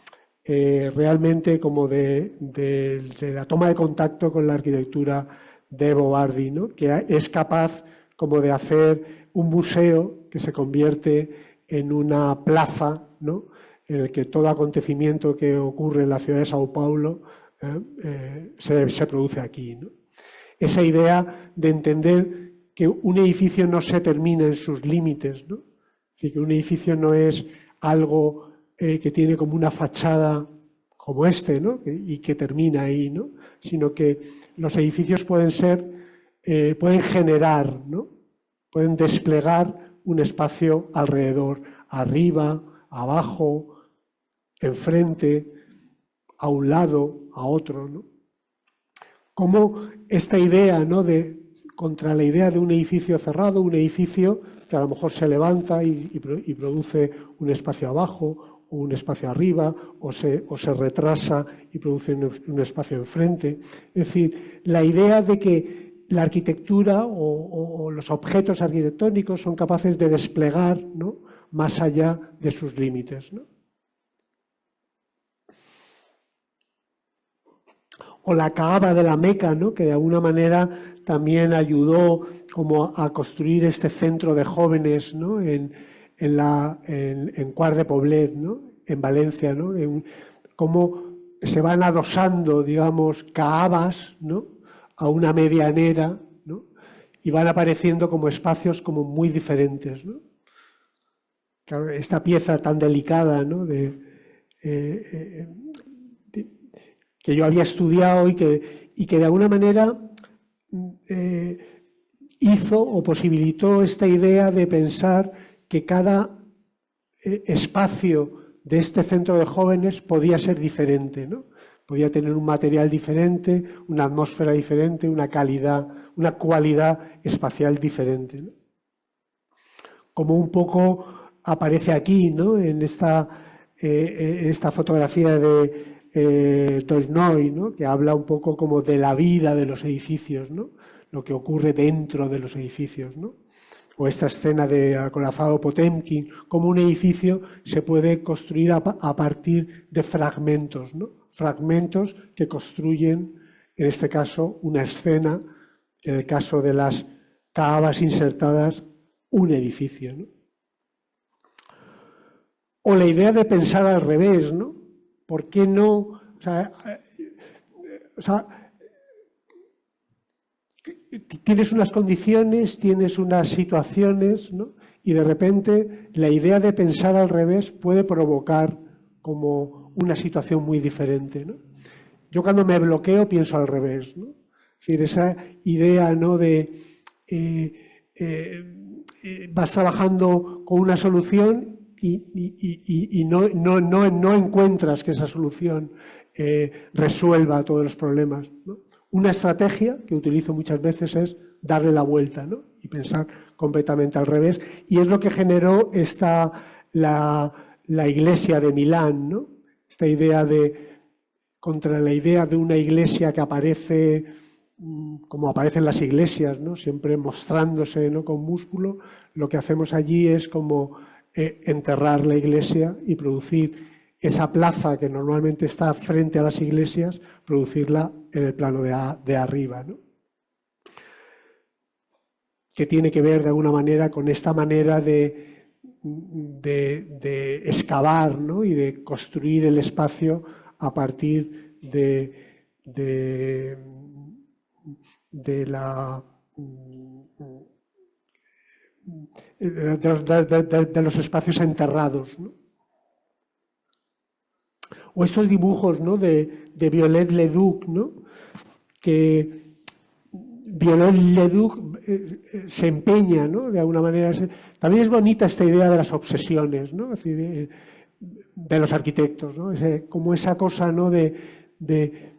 realmente como de la toma de contacto con la arquitectura de Bo Bardi, ¿no?, que es capaz como de hacer un museo que se convierte en una plaza, ¿no?, en el que todo acontecimiento que ocurre en la ciudad de Sao Paulo se produce aquí, ¿no? Esa idea de entender que un edificio no se termina en sus límites, ¿no? Es decir, que un edificio no es algo que tiene como una fachada como este, ¿no?, y que termina ahí, ¿no?, sino que los edificios pueden generar, ¿no?, pueden desplegar un espacio alrededor, arriba, abajo, enfrente, a un lado, a otro, ¿no? Como esta idea, ¿no?, contra la idea de un edificio cerrado, un edificio que a lo mejor se levanta y produce un espacio abajo o un espacio arriba, o se retrasa y produce un espacio enfrente. Es decir, la idea de que la arquitectura o los objetos arquitectónicos son capaces de desplegar, ¿no?, más allá de sus límites, ¿no? O la Kaaba de la Meca, ¿no?, que de alguna manera también ayudó como a construir este centro de jóvenes, ¿no?, en Quart de Poblet, ¿no?, en Valencia, ¿no?, cómo se van adosando, digamos, kaabas, ¿no?, a una medianera, ¿no?, y van apareciendo como espacios como muy diferentes, ¿no? Claro, esta pieza tan delicada, ¿no? Que yo había estudiado y que de alguna manera hizo o posibilitó esta idea de pensar que cada espacio de este centro de jóvenes podía ser diferente, ¿no? Podía tener un material diferente, una atmósfera diferente, una calidad, una cualidad espacial diferente, ¿no? Como un poco aparece aquí, ¿no? En esta fotografía de Tournoy, ¿no? Que habla un poco como de la vida de los edificios, ¿no? Lo que ocurre dentro de los edificios, ¿no? O esta escena de acorazado Potemkin, como un edificio se puede construir a partir de fragmentos, ¿no? Fragmentos que construyen, en este caso, una escena, en el caso de las caavas insertadas, un edificio, ¿no? O la idea de pensar al revés, ¿no? ¿Por qué no? Tienes unas condiciones, tienes unas situaciones, ¿no? Y de repente la idea de pensar al revés puede provocar como una situación muy diferente, ¿no? Yo cuando me bloqueo pienso al revés, ¿no? Es decir, esa idea, ¿no? de vas trabajando con una solución y no encuentras que esa solución resuelva todos los problemas, ¿no? Una estrategia que utilizo muchas veces es darle la vuelta, ¿no? Y pensar completamente al revés. Y es lo que generó la iglesia de Milán, ¿no? Esta idea contra la idea de una iglesia que aparece como aparecen las iglesias, ¿no? Siempre mostrándose, ¿no? Con músculo. Lo que hacemos allí es como enterrar la iglesia y producir esa plaza que normalmente está frente a las iglesias, producirla en el plano de arriba, ¿no? Que tiene que ver de alguna manera con esta manera de excavar, ¿no? Y de construir el espacio a partir de los espacios enterrados, ¿no? O estos dibujos, ¿no? de Viollet Leduc, ¿no? Que Viollet Leduc se empeña, ¿no? De alguna manera. También es bonita esta idea de las obsesiones, ¿no? Es decir, de los arquitectos, ¿no? Como esa cosa, ¿no? de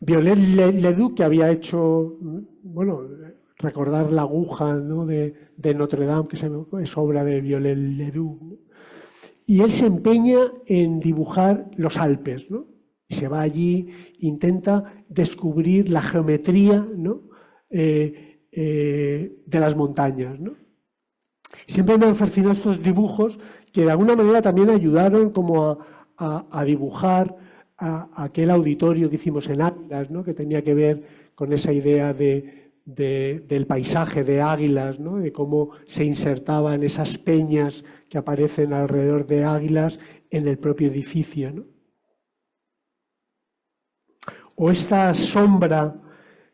Viollet Leduc, que había hecho, bueno, recordar la aguja, ¿no? de Notre Dame, que es obra de Viollet Leduc, ¿no? Y él se empeña en dibujar los Alpes, ¿no? Y se va allí, intenta descubrir la geometría, ¿no? De las montañas, ¿no? Siempre me han fascinado estos dibujos que de alguna manera también ayudaron como a dibujar aquel auditorio que hicimos en Águilas, ¿no? Que tenía que ver con esa idea del paisaje de Águilas, ¿no? De cómo se insertaban esas peñas que aparecen alrededor de Águilas en el propio edificio, ¿no? O esta sombra,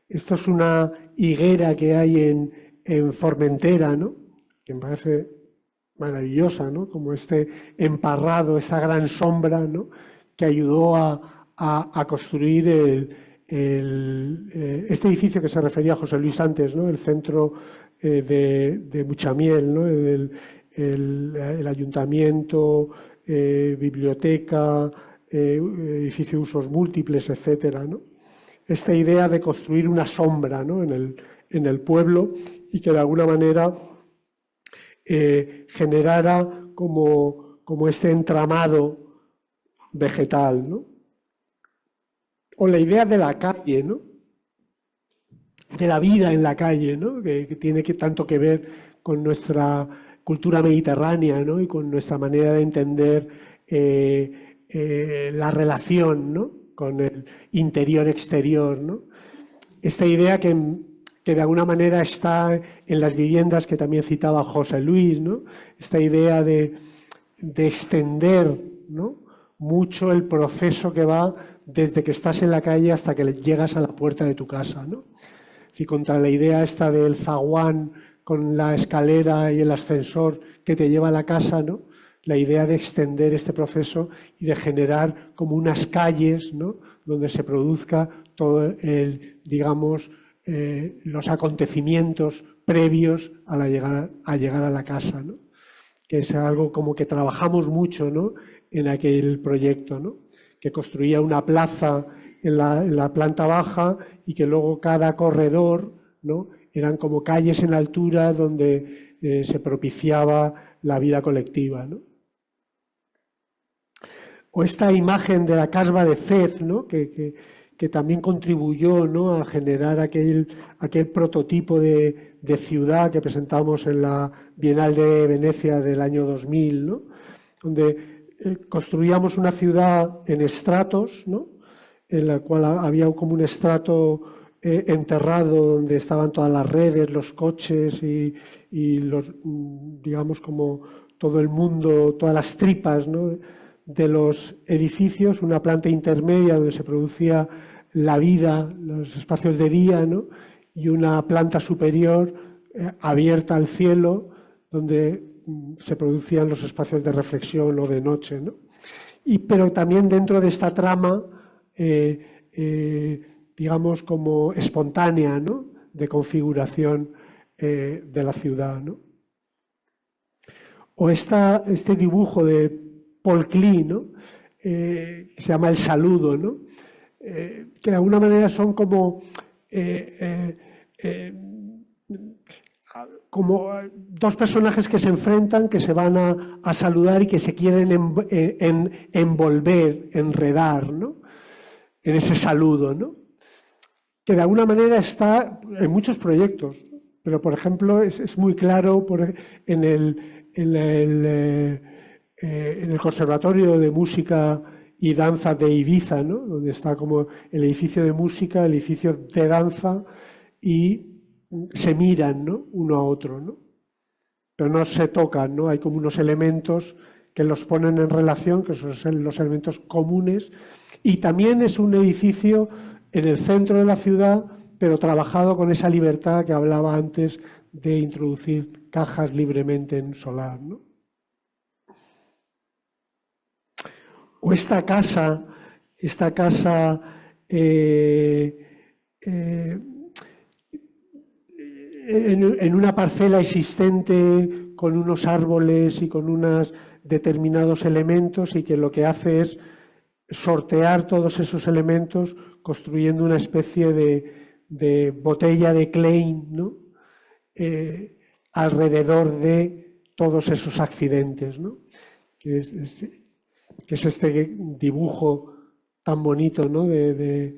esto es una higuera que hay en Formentera, ¿no? Que me parece maravillosa, ¿no? Como este emparrado, esta gran sombra, ¿no? Que ayudó a construir este edificio que se refería a José Luis antes, ¿no? El centro de Muchamiel, ¿no? El ayuntamiento, biblioteca, edificio de usos múltiples, etcétera, ¿no? Esta idea de construir una sombra, ¿no? en el pueblo y que de alguna manera generara como este entramado vegetal, ¿no? O la idea de la calle, ¿no? De la vida en la calle, ¿no? Que tiene tanto que ver con nuestra cultura mediterránea, ¿no? Y con nuestra manera de entender la relación, ¿no? Con el interior-exterior, ¿no? Esta idea que de alguna manera está en las viviendas que también citaba José Luis, ¿no? Esta idea de extender, ¿no? Mucho el proceso que va desde que estás en la calle hasta que llegas a la puerta de tu casa, ¿no? Y contra la idea esta del zaguán con la escalera y el ascensor que te lleva a la casa, ¿no? La idea de extender este proceso y de generar como unas calles, ¿no? Donde se produzca todo el, digamos, los acontecimientos previos a llegar a la casa, ¿no? Que es algo como que trabajamos mucho, ¿no? En aquel proyecto, ¿no? Que construía una plaza en la planta baja y que luego cada corredor, ¿no? Eran como calles en altura donde se propiciaba la vida colectiva, ¿no? O esta imagen de la casba de Fez, ¿no? que también contribuyó, ¿no? A generar aquel prototipo de ciudad que presentamos en la Bienal de Venecia del año 2000, ¿no? Donde construíamos una ciudad en estratos, ¿no? En la cual había como un estrato enterrado donde estaban todas las redes, los coches y los, digamos, como todo el mundo, todas las tripas, ¿no? De los edificios, una planta intermedia donde se producía la vida, los espacios de día, ¿no? Y una planta superior abierta al cielo donde se producían los espacios de reflexión o de noche, ¿no? Pero también dentro de esta trama, digamos, como espontánea, ¿no? De configuración de la ciudad, ¿no? O este dibujo de Paul Klee, ¿no? Que se llama El Saludo, ¿no? Que de alguna manera son como dos personajes que se enfrentan, que se van a saludar y que se quieren envolver, enredar, ¿no? En ese saludo, ¿no? Que de alguna manera está en muchos proyectos, pero por ejemplo es muy claro en el Conservatorio de Música y Danza de Ibiza, ¿no? Donde está como el edificio de música, el edificio de danza, y se miran, ¿no? Uno a otro, ¿no? Pero no se tocan, ¿no? Hay como unos elementos que los ponen en relación, que son los elementos comunes, y también es un edificio en el centro de la ciudad, pero trabajado con esa libertad que hablaba antes de introducir cajas libremente en solar, ¿no? O esta casa en una parcela existente con unos árboles y con unos determinados elementos, y que lo que hace es sortear todos esos elementos construyendo una especie de botella de Klein, ¿no? Alrededor de todos esos accidentes, ¿no? Que es este dibujo tan bonito, ¿no? de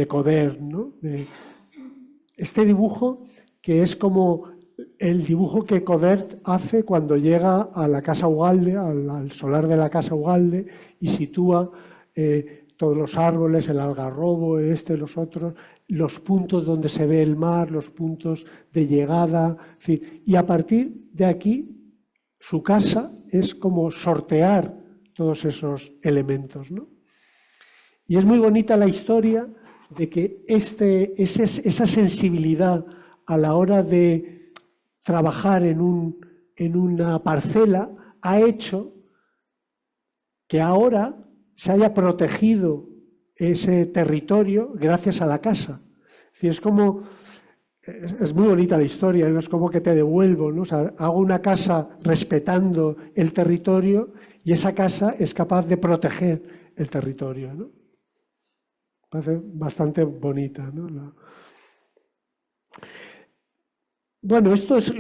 Coder, ¿no? Este dibujo que es como el dibujo que Coder hace cuando llega a la Casa Ugalde, al solar de la Casa Ugalde, y sitúa todos los árboles, el algarrobo, los otros, los puntos donde se ve el mar, los puntos de llegada, es decir, y a partir de aquí su casa es como sortear todos esos elementos, ¿no? Y es muy bonita la historia de que esa sensibilidad a la hora de trabajar en una parcela ha hecho que ahora se haya protegido ese territorio gracias a la casa. Es decir, es muy bonita la historia, ¿no? Es como que te devuelvo, ¿no? O sea, hago una casa respetando el territorio y esa casa es capaz de proteger el territorio, ¿no? Parece bastante bonita, ¿no? Bueno, esto es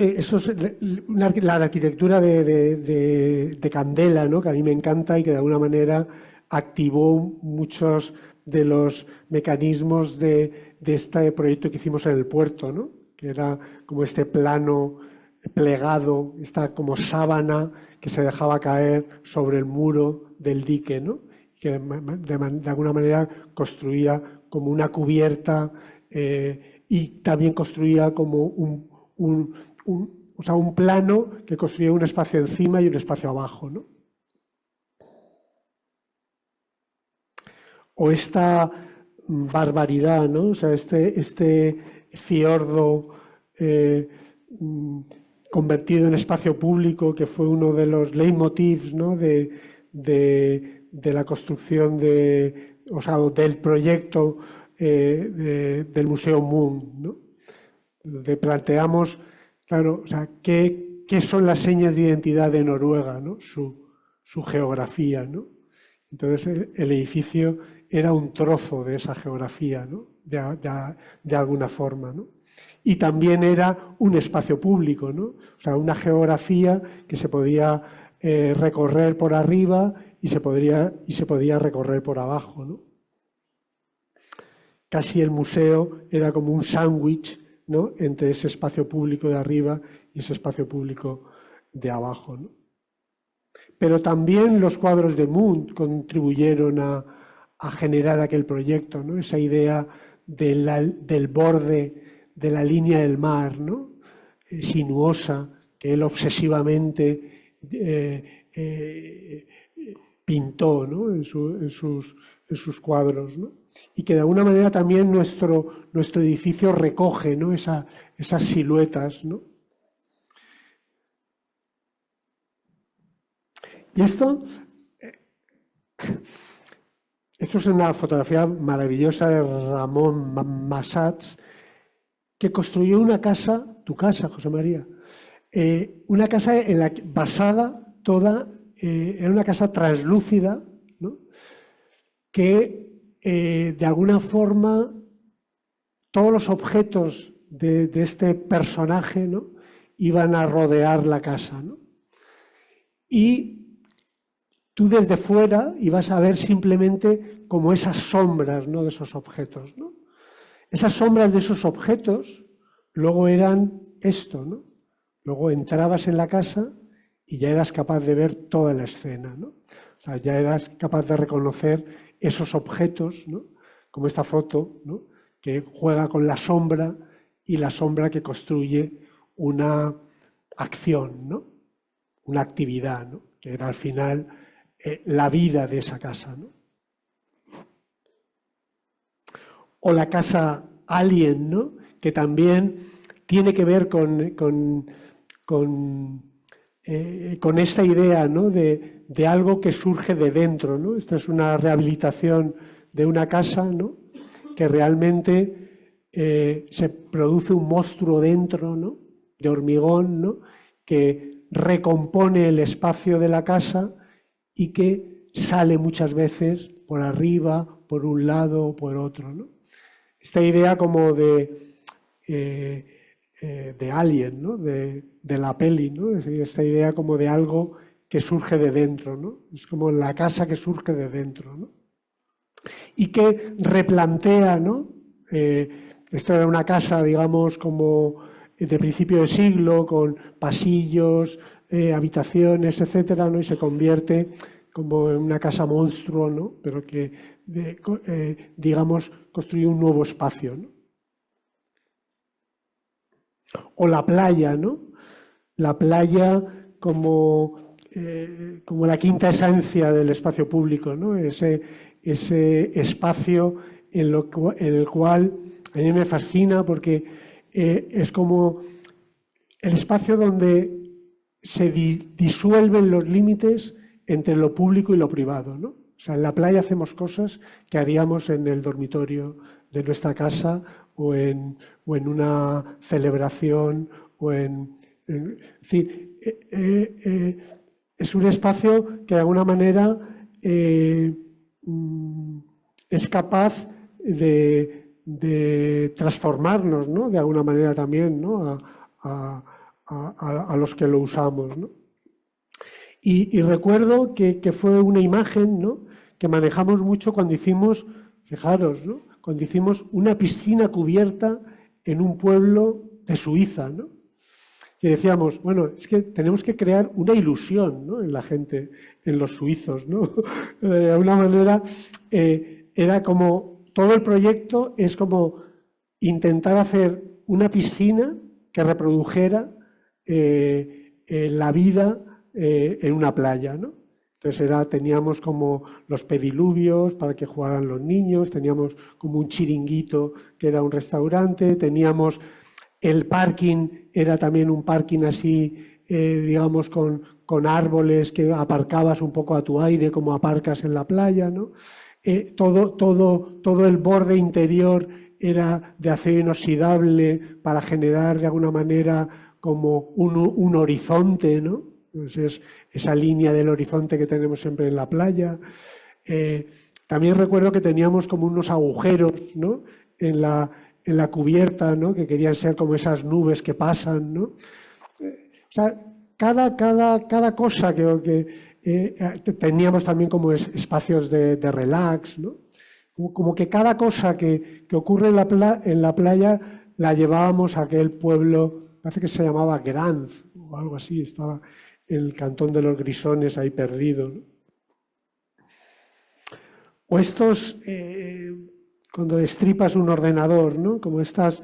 la arquitectura de Candela, ¿no? Que a mí me encanta y que de alguna manera activó muchos de los mecanismos de este proyecto que hicimos en el puerto, ¿no? Que era como este plano plegado, esta como sábana que se dejaba caer sobre el muro del dique, ¿no? Que de alguna manera construía como una cubierta y también construía como un plano que construía un espacio encima y un espacio abajo, ¿no? O esta barbaridad, ¿no? O sea, este fiordo convertido en espacio público, que fue uno de los leitmotivs, ¿no? de la construcción del proyecto del Museo Moon, ¿no? Donde planteamos, claro, o sea, qué son las señas de identidad de Noruega, ¿no? Su geografía, ¿no? Entonces el edificio era un trozo de esa geografía, ¿no? de alguna forma, ¿no? Y también era un espacio público, ¿no? O sea, una geografía que se podía recorrer por arriba y se podía recorrer por abajo, ¿no? Casi el museo era como un sándwich, ¿no? Entre ese espacio público de arriba y ese espacio público de abajo, ¿no? Pero también los cuadros de Munch contribuyeron a generar aquel proyecto, ¿no? Esa idea del borde de la línea del mar, ¿no? Sinuosa, que él obsesivamente pintó, ¿no? en sus cuadros, ¿no? Y que de alguna manera también nuestro edificio recoge, ¿no? esas siluetas, ¿no? Y esto es una fotografía maravillosa de Ramón Massats, que construyó una casa, tu casa, José María, una casa basada toda, era una casa translúcida, ¿no? Que de alguna forma todos los objetos de este personaje, ¿no? Iban a rodear la casa, ¿no? Y tú desde fuera ibas a ver simplemente como esas sombras, ¿no? De esos objetos, ¿no? Esas sombras de esos objetos luego eran esto, ¿no? Luego entrabas en la casa y ya eras capaz de ver toda la escena, ¿no? O sea, ya eras capaz de reconocer esos objetos, ¿no? Como esta foto, ¿no? Que juega con la sombra y la sombra que construye una acción, ¿no? Una actividad, ¿no? Que era al final la vida de esa casa, ¿no? O la casa Alien, ¿no? Que también tiene que ver con esta idea, ¿no? de algo que surge de dentro, ¿no? Esta es una rehabilitación de una casa, ¿no? Que realmente se produce un monstruo dentro, ¿no? De hormigón, ¿no? Que recompone el espacio de la casa y que sale muchas veces por arriba, por un lado o por otro, ¿no? Esta idea como de Alien, ¿no? de la peli, ¿no? Esta idea como de algo que surge de dentro, ¿no? Es como la casa que surge de dentro, ¿no? Y que replantea, ¿no? Esto era una casa, digamos, como de principio de siglo, con pasillos, habitaciones, etcétera, ¿no? Y se convierte como en una casa monstruo, ¿no? Pero que, digamos, construye un nuevo espacio, ¿no? O la playa, ¿no? La playa como la quinta esencia del espacio público, ¿no? Ese espacio en el cual a mí me fascina porque es como el espacio donde se disuelven los límites entre lo público y lo privado, ¿no? O sea, en la playa hacemos cosas que haríamos en el dormitorio de nuestra casa o en una celebración en fin, es un espacio que de alguna manera es capaz de transformarnos, ¿no? De alguna manera también, ¿no? a los que lo usamos, ¿no? Y recuerdo que fue una imagen, ¿no? Que manejamos mucho cuando hicimos, fijaros, ¿no? Cuando hicimos una piscina cubierta en un pueblo de Suiza, ¿no? Y decíamos, bueno, es que tenemos que crear una ilusión, ¿no? En la gente, en los suizos, ¿no? De alguna manera era como, todo el proyecto es como intentar hacer una piscina que reprodujera la vida en una playa, ¿no? Entonces teníamos como los pediluvios para que jugaran los niños, teníamos como un chiringuito que era un restaurante, teníamos el parking, era también un parking así, digamos, con árboles que aparcabas un poco a tu aire, como aparcas en la playa, ¿no? Todo el borde interior era de acero inoxidable para generar de alguna manera como un horizonte, ¿no? Entonces, esa línea del horizonte que tenemos siempre en la playa. También recuerdo que teníamos como unos agujeros, ¿no? en la cubierta, ¿no? Que querían ser como esas nubes que pasan, ¿no? O sea, cada cosa que teníamos también como espacios de relax, ¿no? Como que cada cosa que ocurre en la playa la llevábamos a aquel pueblo, parece que se llamaba Granz o algo así, estaba el cantón de los Grisones ahí perdido, ¿no? O estos, cuando destripas un ordenador, ¿no? Como estas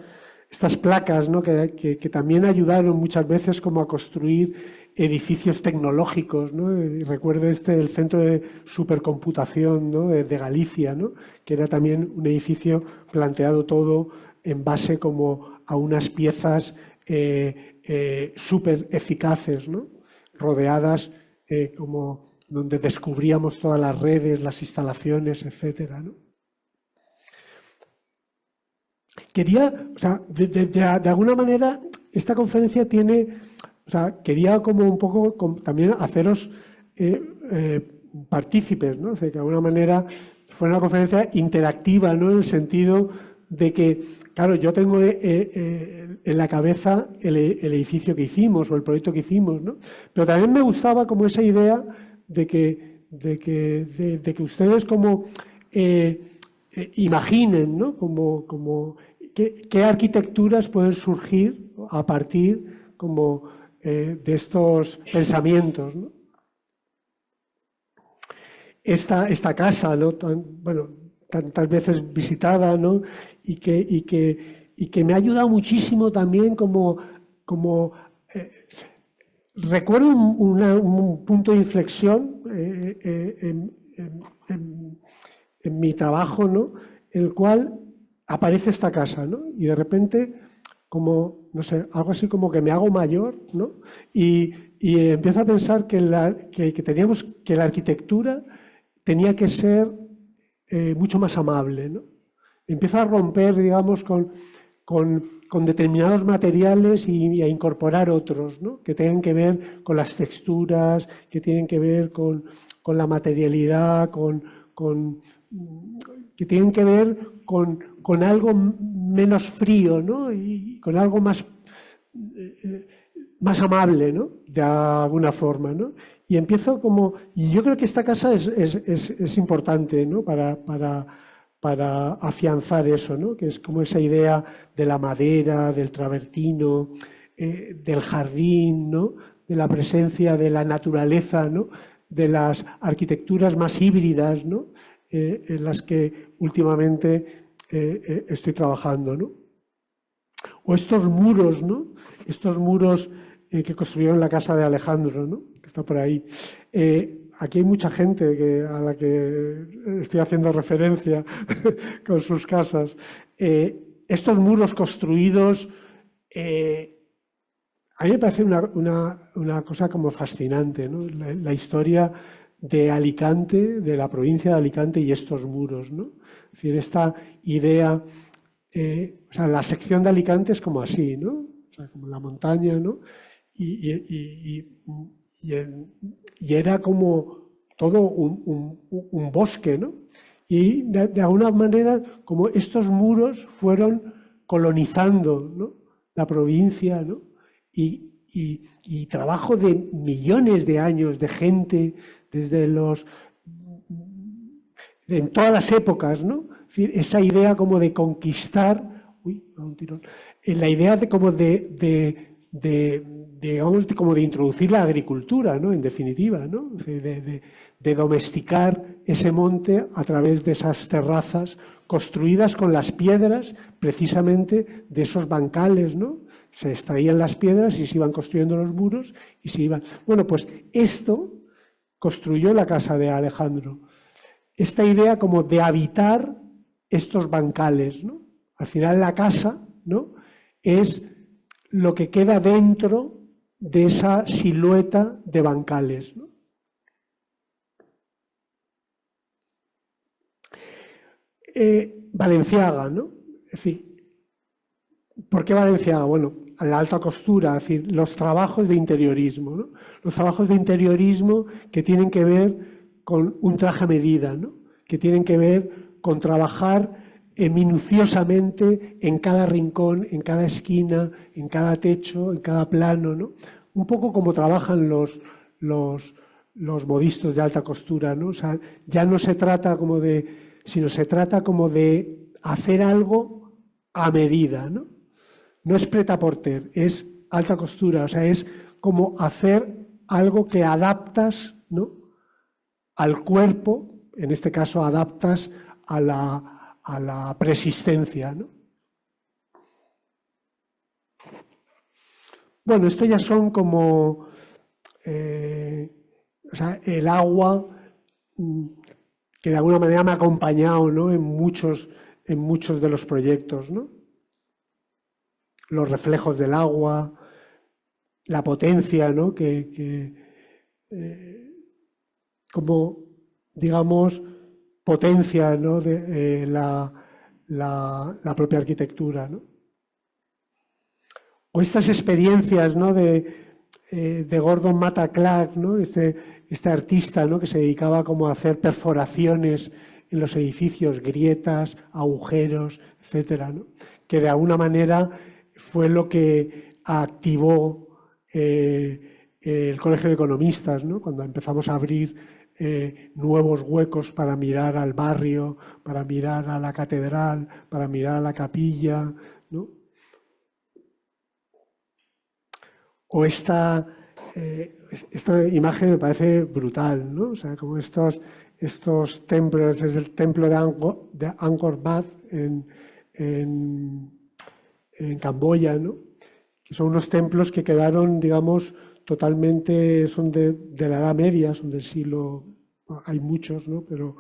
placas, ¿no? que también ayudaron muchas veces como a construir edificios tecnológicos, ¿no? Y recuerdo el centro de supercomputación, ¿no? de Galicia, ¿no? Que era también un edificio planteado todo en base como a unas piezas súper eficaces, ¿no? Rodeadas como donde descubríamos todas las redes, las instalaciones, etcétera, ¿no? Quería, o sea, de alguna manera, esta conferencia tiene, o sea, quería como un poco también haceros partícipes, ¿no? O sea, que de alguna manera fue una conferencia interactiva, ¿no? En el sentido de que, claro, yo tengo en la cabeza el edificio que hicimos o el proyecto que hicimos, ¿no? Pero también me gustaba como esa idea de que ustedes como imaginen, ¿no? Como qué arquitecturas pueden surgir a partir como de estos pensamientos, ¿no? Esta casa, ¿no? Tantas veces visitada, ¿no? y que me ha ayudado muchísimo también recuerdo un punto de inflexión en mi trabajo, ¿no? En el cual aparece esta casa, ¿no? Y de repente, como, no sé, algo así como que me hago mayor, ¿no? Y empiezo a pensar que teníamos que la arquitectura tenía que ser mucho más amable, ¿no? Empiezo a romper, digamos, con determinados materiales y a incorporar otros, ¿no? Que tienen que ver con las texturas, que tienen que ver con la materialidad, que tienen que ver con algo menos frío, ¿no? Y con algo más amable, ¿no? De alguna forma, ¿no? Y empiezo y yo creo que esta casa es importante, ¿no? Para afianzar eso, ¿no? Que es como esa idea de la madera, del travertino, del jardín, ¿no? De la presencia de la naturaleza, ¿no? De las arquitecturas más híbridas, ¿no? En las que últimamente estoy trabajando, ¿no? O estos muros, ¿no? Estos muros que construyeron la casa de Alejandro, ¿no? Que está por ahí. Aquí hay mucha gente a la que estoy haciendo referencia con sus casas. Estos muros construidos, a mí me parece una cosa como fascinante, ¿no? La historia de Alicante, de la provincia de Alicante y estos muros, ¿no? Es decir, esta idea, o sea, la sección de Alicante es como así, ¿no? O sea, como la montaña, ¿no? Y era como todo un bosque, ¿no? Y de alguna manera, como estos muros fueron colonizando, ¿no? La provincia, ¿no? Y trabajo de millones de años de gente, en todas las épocas, ¿no? Es decir, esa idea como de conquistar, un tirón, la idea de como como de introducir la agricultura, ¿no? En definitiva, ¿no? De domesticar ese monte a través de esas terrazas construidas con las piedras precisamente de esos bancales, ¿no? Se extraían las piedras y se iban construyendo los muros y se iban... Bueno, pues esto construyó la casa de Alejandro. Esta idea como de habitar estos bancales, ¿no? Al final la casa, ¿no?, es lo que queda dentro de esa silueta de bancales, ¿no? Balenciaga, ¿no? Es decir, ¿por qué Balenciaga? Bueno, a la alta costura, es decir, los trabajos de interiorismo, ¿no? Los trabajos de interiorismo que tienen que ver con un traje a medida, ¿no? Que tienen que ver con trabajar minuciosamente en cada rincón, en cada esquina, en cada techo, en cada plano, ¿no? Un poco como trabajan los modistos de alta costura, ¿no? O sea, ya no se trata como de, sino se trata como de hacer algo a medida, ¿no? No es prêt-à-porter, es alta costura, o sea, es como hacer algo que adaptas, ¿no?, al cuerpo, en este caso adaptas a la persistencia, ¿no? Bueno, esto ya son como, o sea, el agua que de alguna manera me ha acompañado, ¿no?, en muchos de los proyectos, ¿no? Los reflejos del agua, la potencia, ¿no?, como, digamos, potencia, ¿no?, de la propia arquitectura, ¿no? O estas experiencias, ¿no?, de Gordon Matta Clark, ¿no?, este artista, ¿no?, que se dedicaba como a hacer perforaciones en los edificios, grietas, agujeros, etcétera, ¿no?, que de alguna manera fue lo que activó el Colegio de Economistas, ¿no?, cuando empezamos a abrir nuevos huecos para mirar al barrio, para mirar a la catedral, para mirar a la capilla, ¿no? O esta imagen me parece brutal, ¿no? O sea, como estos templos, es el templo de Angkor Wat en Camboya, ¿no?, que son unos templos que quedaron, digamos, totalmente, son de la Edad Media, son del siglo, hay muchos, ¿no?, pero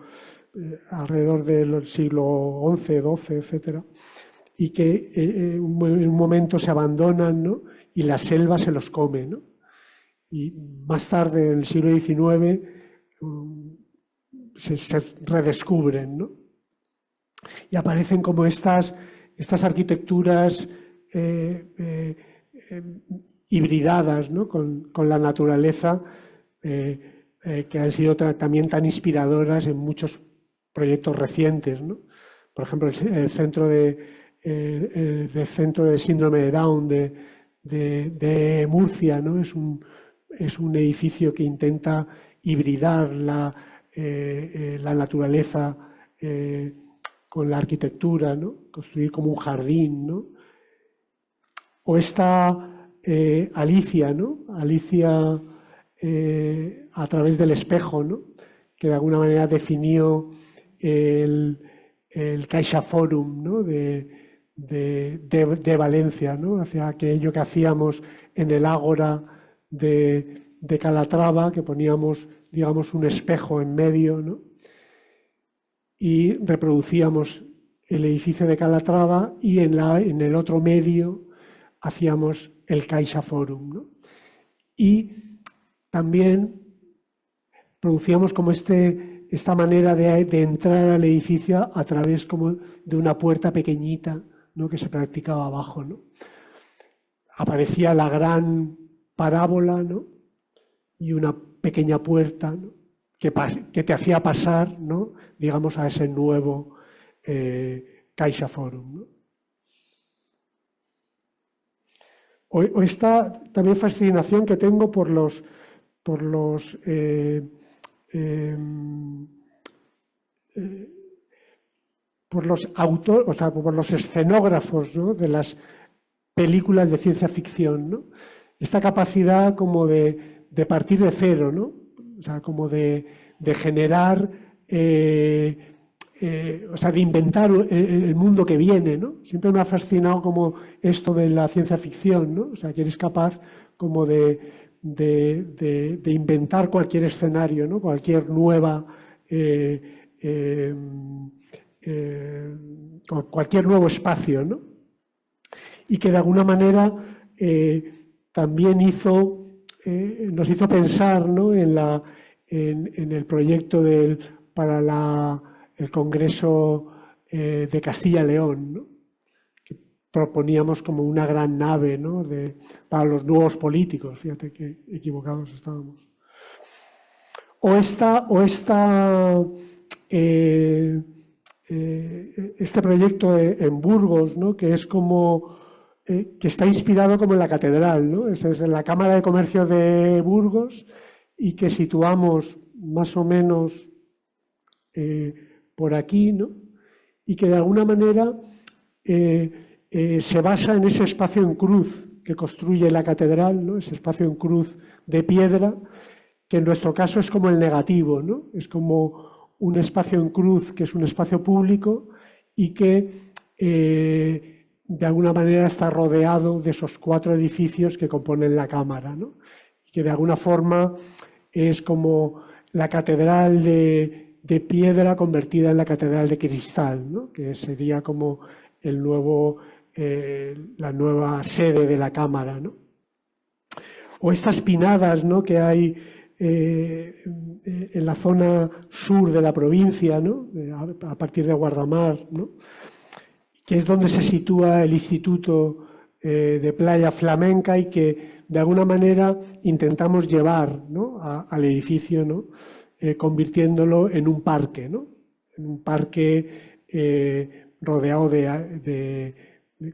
alrededor del siglo XI, XII, etcétera, y que en un momento se abandonan, ¿no?, y la selva se los come, ¿no? Y más tarde, en el siglo XIX, se redescubren, ¿no? Y aparecen como estas arquitecturas hibridadas, ¿no?, con la naturaleza, que han sido también tan inspiradoras en muchos proyectos recientes, ¿no? Por ejemplo, el centro de síndrome de Down de Murcia, ¿no?, es un edificio que intenta hibridar la naturaleza con la arquitectura, ¿no?, construir como un jardín, ¿no? O esta Alicia, ¿no?, Alicia a través del espejo, ¿no?, que de alguna manera definió el CaixaForum, ¿no?, de Valencia, ¿no?, hacia aquello que hacíamos en el Ágora de Calatrava, que poníamos, digamos, un espejo en medio, ¿no?, y reproducíamos el edificio de Calatrava y en el otro medio hacíamos el CaixaForum, ¿no? Y también producíamos como esta manera de entrar al edificio a través como de una puerta pequeñita, ¿no?, que se practicaba abajo, ¿no? Aparecía la gran parábola, ¿no?, y una pequeña puerta, ¿no?, que te hacía pasar, ¿no?, digamos, a ese nuevo CaixaForum, ¿no? O esta también fascinación que tengo por los autores, o sea, por los escenógrafos, ¿no?, de las películas de ciencia ficción, ¿no? Esta capacidad como de partir de cero, ¿no? O sea, como de generar, o sea, de inventar el mundo que viene, ¿no? Siempre me ha fascinado como esto de la ciencia ficción, ¿no? O sea, que eres capaz como de de inventar cualquier escenario, ¿no? Cualquier nueva, cualquier nuevo espacio, ¿no? Y que de alguna manera también nos hizo pensar, ¿no? en el proyecto para el Congreso de Castilla y León, ¿no? Que proponíamos como una gran nave, ¿no? para los nuevos políticos. Fíjate que equivocados estábamos. Este proyecto en Burgos, ¿no? Que es como que está inspirado como en la catedral, ¿no? Es en la Cámara de Comercio de Burgos y que situamos más o menos por aquí, ¿no? Y que de alguna manera se basa en ese espacio en cruz que construye la catedral, ¿no? Ese espacio en cruz de piedra, que en nuestro caso es como el negativo, ¿no? Es como un espacio en cruz que es un espacio público y que de alguna manera está rodeado de esos 4 edificios que componen la Cámara, ¿no? Y que de alguna forma es como la catedral de piedra convertida en la catedral de cristal, ¿no? Que sería como la nueva sede de la Cámara, ¿no? O estas pinadas, ¿no? Que hay en la zona sur de la provincia, ¿no? A partir de Guardamar, ¿no? Que es donde se sitúa el Instituto de Playa Flamenca y que de alguna manera intentamos llevar, ¿no? al edificio, ¿no? Convirtiéndolo en un parque, ¿no? En un parque rodeado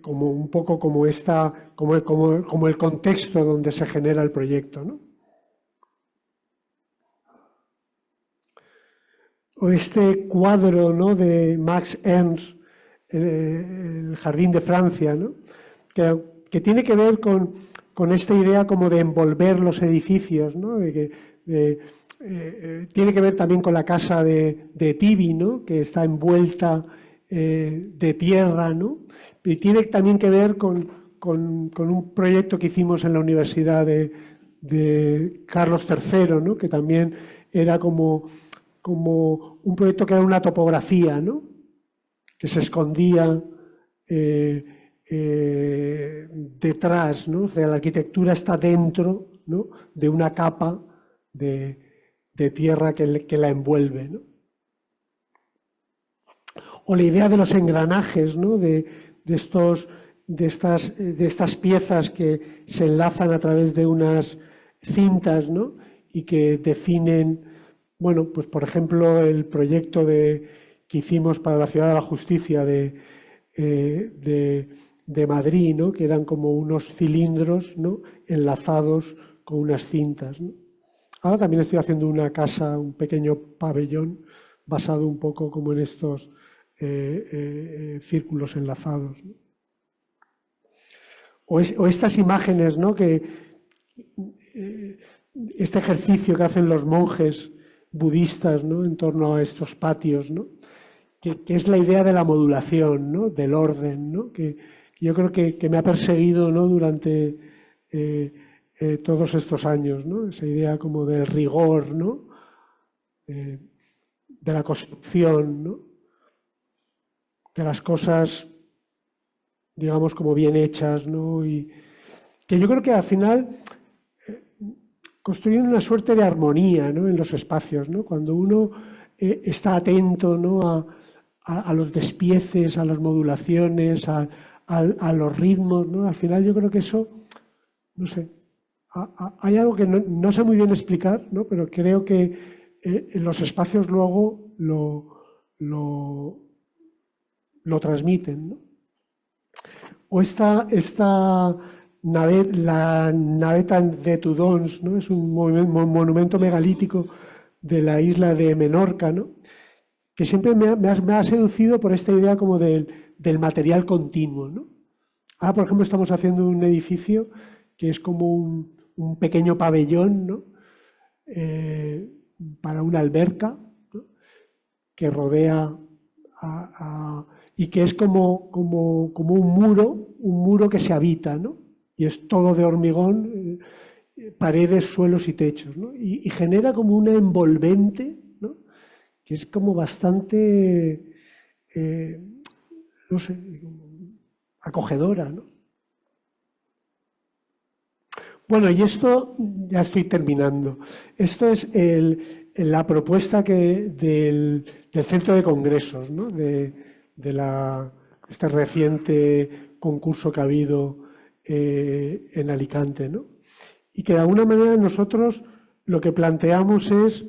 como un poco como el contexto donde se genera el proyecto, ¿no? O este cuadro, ¿no? de Max Ernst, el Jardín de Francia, ¿no? que tiene que ver con esta idea como de envolver los edificios, ¿no? Tiene que ver también con la casa de Tibi, ¿no? Que está envuelta de tierra, ¿no? Y tiene también que ver con un proyecto que hicimos en la Universidad de Carlos III, ¿no? Que también era como un proyecto que era una topografía, ¿no? Que se escondía detrás, ¿no? O sea, la arquitectura está dentro, ¿no? de una capa de tierra que la envuelve, ¿no? O la idea de los engranajes, ¿no? de estas piezas que se enlazan a través de unas cintas, ¿no? Y que definen, bueno, pues por ejemplo el proyecto que hicimos para la Ciudad de la Justicia de Madrid, ¿no? Que eran como unos cilindros, ¿no? enlazados con unas cintas, ¿no? Ahora también estoy haciendo una casa, un pequeño pabellón basado un poco como en estos círculos enlazados, ¿no? O estas imágenes, ¿no? Este ejercicio que hacen los monjes budistas, ¿no? en torno a estos patios, ¿no? que es la idea de la modulación, ¿no? del orden, ¿no? que yo creo que me ha perseguido, ¿no? durante todos estos años, ¿no? Esa idea como del rigor, ¿no? De la construcción, ¿no? De las cosas, digamos, como bien hechas, ¿no? Y que yo creo que al final construyen una suerte de armonía, ¿no? en los espacios, ¿no? Cuando uno está atento, ¿no? a los despieces, a las modulaciones, a los ritmos, ¿no? Al final yo creo que eso, no sé, hay algo que no sé muy bien explicar, ¿no? Pero creo que en los espacios luego lo transmiten, ¿no? O la naveta de Tudons, ¿no? Es un monumento megalítico de la isla de Menorca, ¿no? Que siempre me ha seducido por esta idea como del material continuo, ¿no? Ahora, por ejemplo, estamos haciendo un edificio que es como un pequeño pabellón, ¿no? Para una alberca, ¿no? Que rodea y que es como un muro que se habita, ¿no? Y es todo de hormigón paredes, suelos y techos, ¿no? Y genera como una envolvente, ¿no? Que es como bastante, no sé, acogedora, ¿no? Bueno, y esto, ya estoy terminando, esto es la propuesta del Centro de Congresos, ¿no? de este reciente concurso que ha habido en Alicante, ¿no? Y que de alguna manera nosotros lo que planteamos es,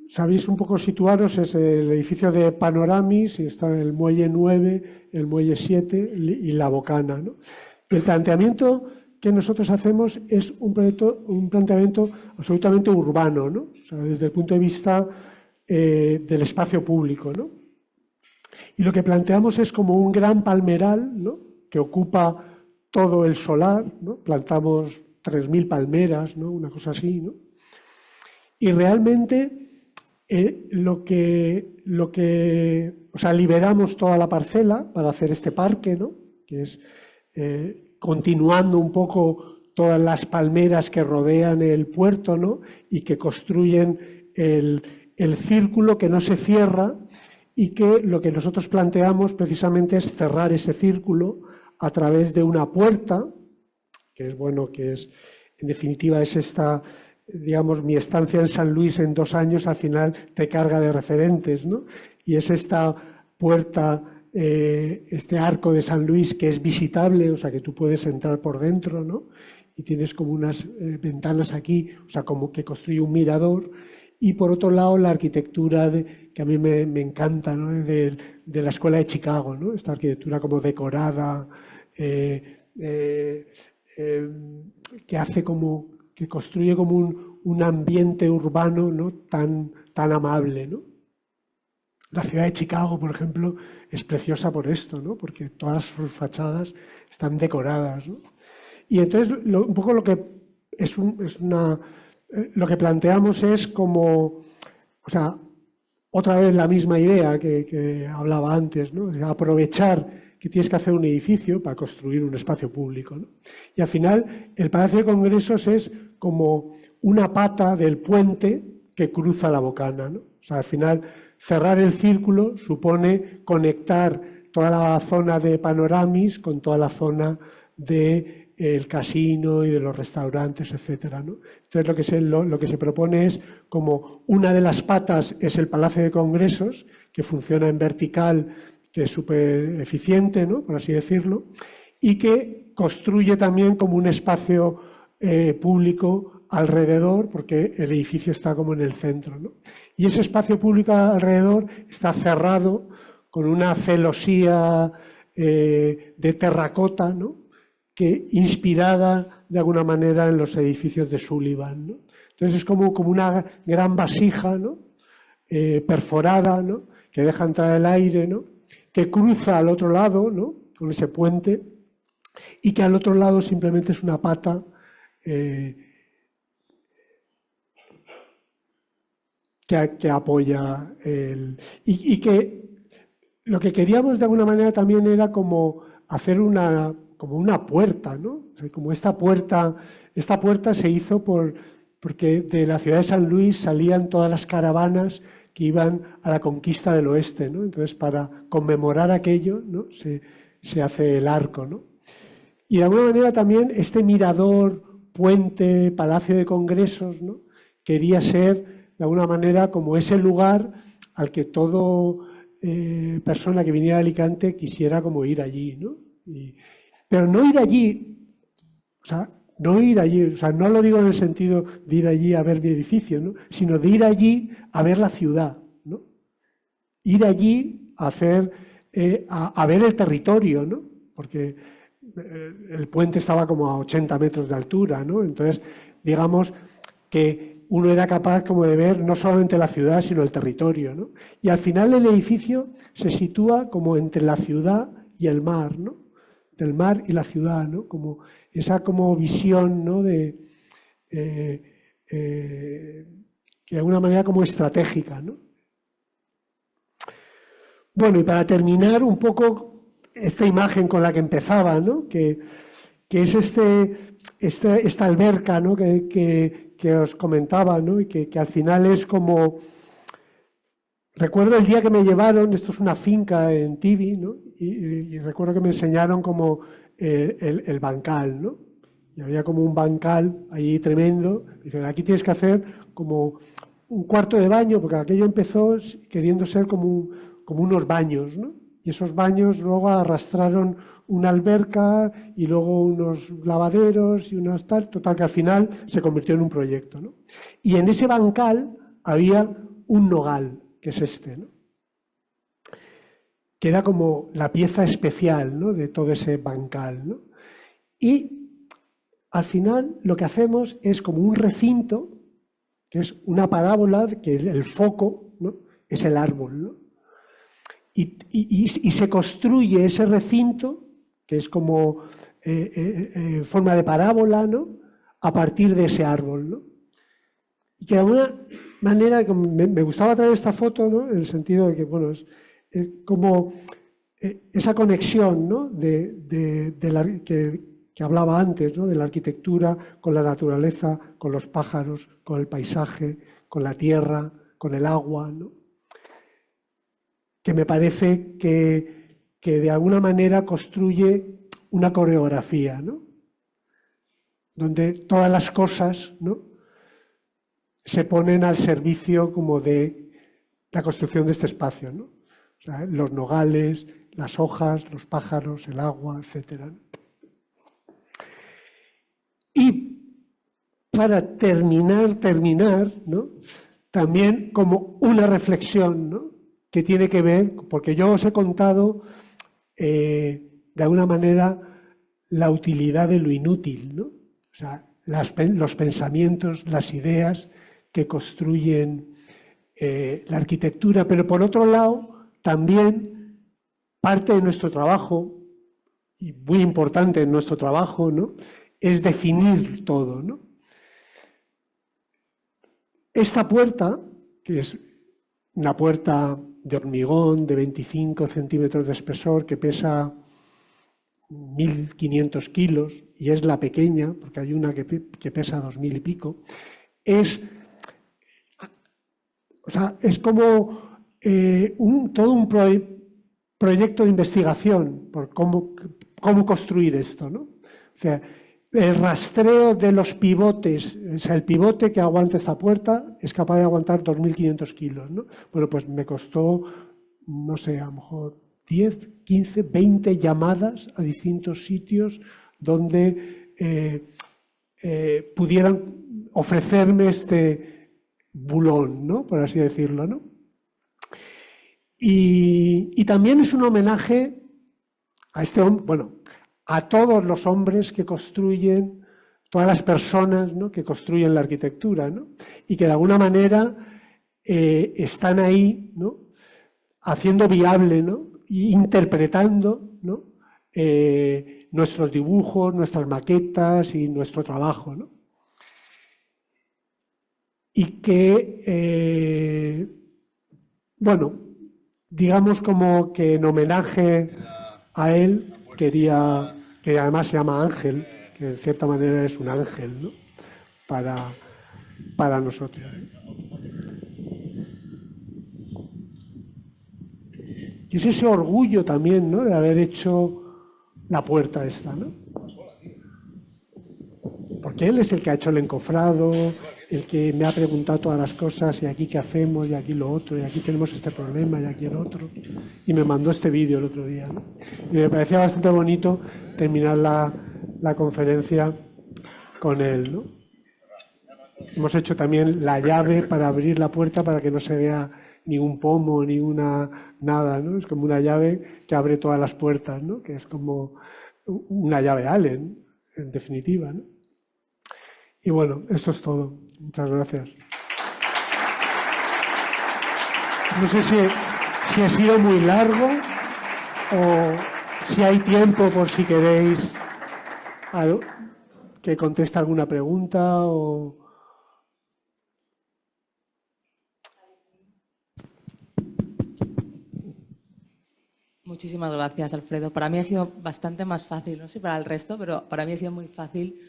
sabéis un poco situaros, es el edificio de Panoramis, y está el Muelle 9, el Muelle 7 y la Bocana, ¿no? Y el planteamiento que nosotros hacemos es un planteamiento absolutamente urbano, ¿no? O sea, desde el punto de vista del espacio público, ¿no? Y lo que planteamos es como un gran palmeral, ¿no? Que ocupa todo el solar, ¿no? Plantamos 3.000 palmeras, ¿no? Una cosa así, ¿no? Y realmente o sea, liberamos toda la parcela para hacer este parque, ¿no? Que es continuando un poco todas las palmeras que rodean el puerto, ¿no? Y que construyen el círculo que no se cierra, y que lo que nosotros planteamos precisamente es cerrar ese círculo a través de una puerta, que es, bueno, que es, en definitiva, es esta, digamos, mi estancia en San Luis en 2 años al final te carga de referentes, ¿no? Y es esta puerta, este arco de San Luis que es visitable, o sea, que tú puedes entrar por dentro, ¿no? Y tienes como unas ventanas aquí, o sea, como que construye un mirador. Y por otro lado, la arquitectura que a mí me encanta, ¿no? de la Escuela de Chicago, ¿no? Esta arquitectura como decorada, que hace como, que construye como un ambiente urbano, ¿no? tan amable, ¿no? La ciudad de Chicago, por ejemplo, es preciosa por esto, ¿no? Porque todas sus fachadas están decoradas, ¿no? Y entonces, un poco lo que lo que planteamos es como, o sea, otra vez la misma idea que hablaba antes, ¿no? O sea, aprovechar que tienes que hacer un edificio para construir un espacio público, ¿no? Y al final, el Palacio de Congresos es como una pata del puente que cruza la Bocana, ¿no? O sea, al final, cerrar el círculo supone conectar toda la zona de Panoramis con toda la zona del casino y de los restaurantes, etcétera, ¿no? Entonces lo que se propone es como una de las patas es el Palacio de Congresos, que funciona en vertical, que es súper eficiente, ¿no? Por así decirlo, y que construye también como un espacio público alrededor, porque el edificio está como en el centro, ¿no? Y ese espacio público alrededor está cerrado con una celosía de terracota, ¿no? Que inspirada de alguna manera en los edificios de Sullivan, ¿no? Entonces es como una gran vasija, ¿no? Perforada, ¿no? Que deja entrar el aire, ¿no? Que cruza al otro lado, ¿no? Con ese puente, y que al otro lado simplemente es una pata que apoya y que lo que queríamos de alguna manera también era como hacer como una puerta, ¿no? O sea, como esta puerta se hizo porque de la ciudad de San Luis salían todas las caravanas que iban a la conquista del oeste, ¿no? Entonces, para conmemorar aquello, ¿no? se hace el arco, ¿no? Y de alguna manera también este mirador, puente, Palacio de Congresos, ¿no? Quería ser de alguna manera como ese lugar al que todo persona que viniera a Alicante quisiera como ir allí, ¿no? Pero no ir allí, o sea, no lo digo en el sentido de ir allí a ver mi edificio, ¿no? Sino de ir allí a ver la ciudad, ¿no? Ir allí a hacer, a ver el territorio, ¿no? Porque el puente estaba como a 80 metros de altura, ¿no? Entonces, digamos que uno era capaz como de ver no solamente la ciudad, sino el territorio, ¿no? Y al final el edificio se sitúa como entre la ciudad y el mar, ¿no? Del mar y la ciudad, ¿no? Como esa como visión, ¿no? Que de alguna manera como estratégica, ¿no? Bueno, y para terminar un poco esta imagen con la que empezaba, ¿no? Que es esta alberca, ¿no? que os comentaba, ¿no? Y que al final es como... Recuerdo el día que me llevaron, esto es una finca en Tibi, ¿no? Y recuerdo que me enseñaron como el bancal, ¿no? Y había como un bancal ahí tremendo. Dicen, aquí tienes que hacer como un cuarto de baño, porque aquello empezó queriendo ser como unos baños, ¿no? Y esos baños luego arrastraron una alberca y luego unos lavaderos y unas tal, total que al final se convirtió en un proyecto, ¿no? Y en ese bancal había un nogal, que es este, ¿no? Que era como la pieza especial, ¿no? De todo ese bancal, ¿no? Y al final lo que hacemos es como un recinto, que es una parábola, que el foco, ¿no? Es el árbol, ¿no? Y se construye ese recinto, que es como en forma de parábola, ¿no? A partir de ese árbol, ¿no? Y que de alguna manera me gustaba traer esta foto, ¿no? En el sentido de que, bueno, es como esa conexión, ¿no? Que hablaba antes, ¿no? De la arquitectura con la naturaleza, con los pájaros, con el paisaje, con la tierra, con el agua, ¿no? Que me parece que de alguna manera construye una coreografía, ¿no? Donde todas las cosas, ¿no? Se ponen al servicio como de la construcción de este espacio, ¿no? O sea, los nogales, las hojas, los pájaros, el agua, etc. Y para terminar, ¿no? También como una reflexión, ¿no? Que tiene que ver, porque yo os he contado de alguna manera la utilidad de lo inútil, ¿no? O sea, los pensamientos, las ideas que construyen la arquitectura, pero por otro lado, también parte de nuestro trabajo, y muy importante en nuestro trabajo, ¿no? Es definir todo, ¿no? Esta puerta, que es una puerta de hormigón de 25 centímetros de espesor que pesa 1.500 kilos y es la pequeña, porque hay una que pesa 2.000 y pico, es como todo un proyecto de investigación por cómo construir esto, ¿no? O sea, el rastreo de los pivotes, o sea, el pivote que aguanta esta puerta es capaz de aguantar 2.500 kilos, ¿no? Bueno, pues me costó, no sé, a lo mejor 10, 15, 20 llamadas a distintos sitios donde pudieran ofrecerme este bulón, ¿no? Por así decirlo, ¿no? Y también es un homenaje a este hombre, bueno, a todos los hombres que construyen, todas las personas, ¿no? Que construyen la arquitectura, ¿no? Y que de alguna manera están ahí, ¿no? Haciendo viable, ¿no? Y interpretando, ¿no? Nuestros dibujos, nuestras maquetas y nuestro trabajo, ¿no? Y que, bueno, digamos como que en homenaje a él quería, que además se llama Ángel, que de cierta manera es un ángel, ¿no? Para nosotros. Y es ese orgullo también, ¿no? De haber hecho la puerta esta, ¿no? Porque él es el que ha hecho el encofrado, el que me ha preguntado todas las cosas, y aquí qué hacemos, y aquí lo otro, y aquí tenemos este problema, y aquí el otro. Y me mandó este vídeo el otro día, ¿no? Y me parecía bastante bonito terminar la conferencia con él, ¿no? Hemos hecho también la llave para abrir la puerta para que no se vea ningún pomo, nada, ¿no? Es como una llave que abre todas las puertas, ¿no? Que es como una llave Allen, en definitiva, ¿no? Y bueno, esto es todo. Muchas gracias. No sé si ha sido muy largo o si hay tiempo por si queréis que conteste alguna pregunta o... Muchísimas gracias, Alfredo. Para mí ha sido bastante más fácil, no sé para el resto, pero para mí ha sido muy fácil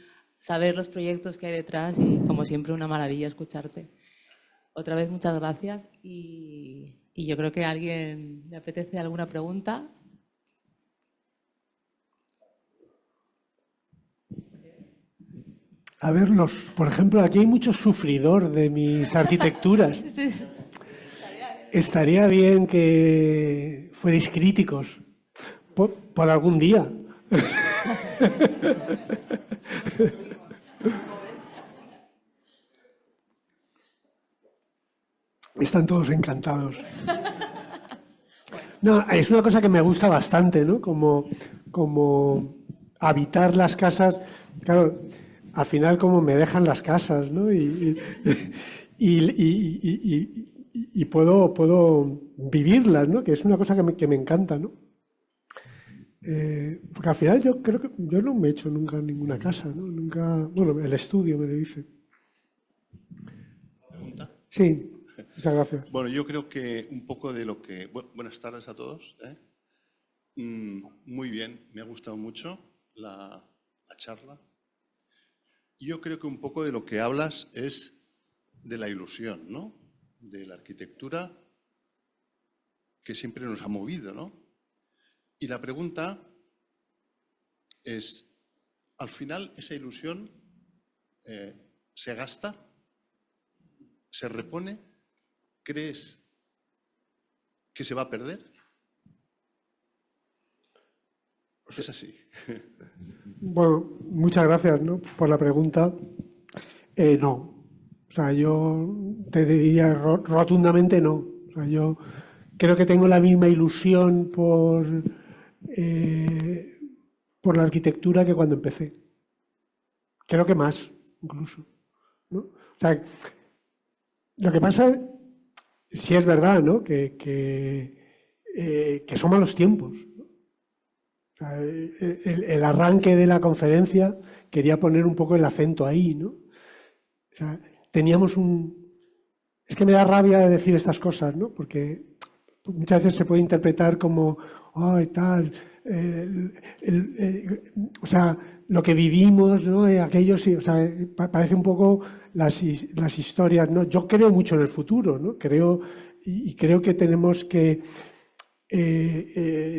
saber los proyectos que hay detrás y, como siempre, una maravilla escucharte. Otra vez, muchas gracias y yo creo que a alguien le apetece alguna pregunta. A ver, por ejemplo, aquí hay mucho sufridor de mis arquitecturas. Sí. Estaría bien que fuerais críticos por algún día. Están todos encantados. No, es una cosa que me gusta bastante, ¿no? Como habitar las casas. Claro, al final como me dejan las casas, ¿no? Y puedo vivirlas, ¿no? Que es una cosa que me encanta, ¿no? Porque al final yo creo que yo no me he hecho nunca en ninguna casa, ¿no? Nunca, bueno, el estudio me lo hice. ¿Pregunta? Sí, muchas gracias. Bueno, yo creo que un poco de lo que... Buenas tardes a todos. Muy bien, me ha gustado mucho la charla. Yo creo que un poco de lo que hablas es de la ilusión, ¿no? De la arquitectura que siempre nos ha movido, ¿no? Y la pregunta es, al final, ¿esa ilusión se gasta? ¿Se repone? ¿Crees que se va a perder? Es así. Bueno, muchas gracias, ¿no? Por la pregunta. No. O sea, yo te diría rotundamente no. O sea, yo creo que tengo la misma ilusión por la arquitectura que cuando empecé. Creo que más, incluso, ¿no? O sea, lo que pasa, sí es verdad, ¿no? Que son malos tiempos, ¿no? O sea, el arranque de la conferencia quería poner un poco el acento ahí, ¿no? O sea, teníamos Es que me da rabia decir estas cosas, ¿no? Porque muchas veces se puede interpretar como, ay, tal, o sea, lo que vivimos, ¿no? Aquello sí, o sea, parece un poco las historias, ¿no? Yo creo mucho en el futuro, ¿no? Creo que tenemos que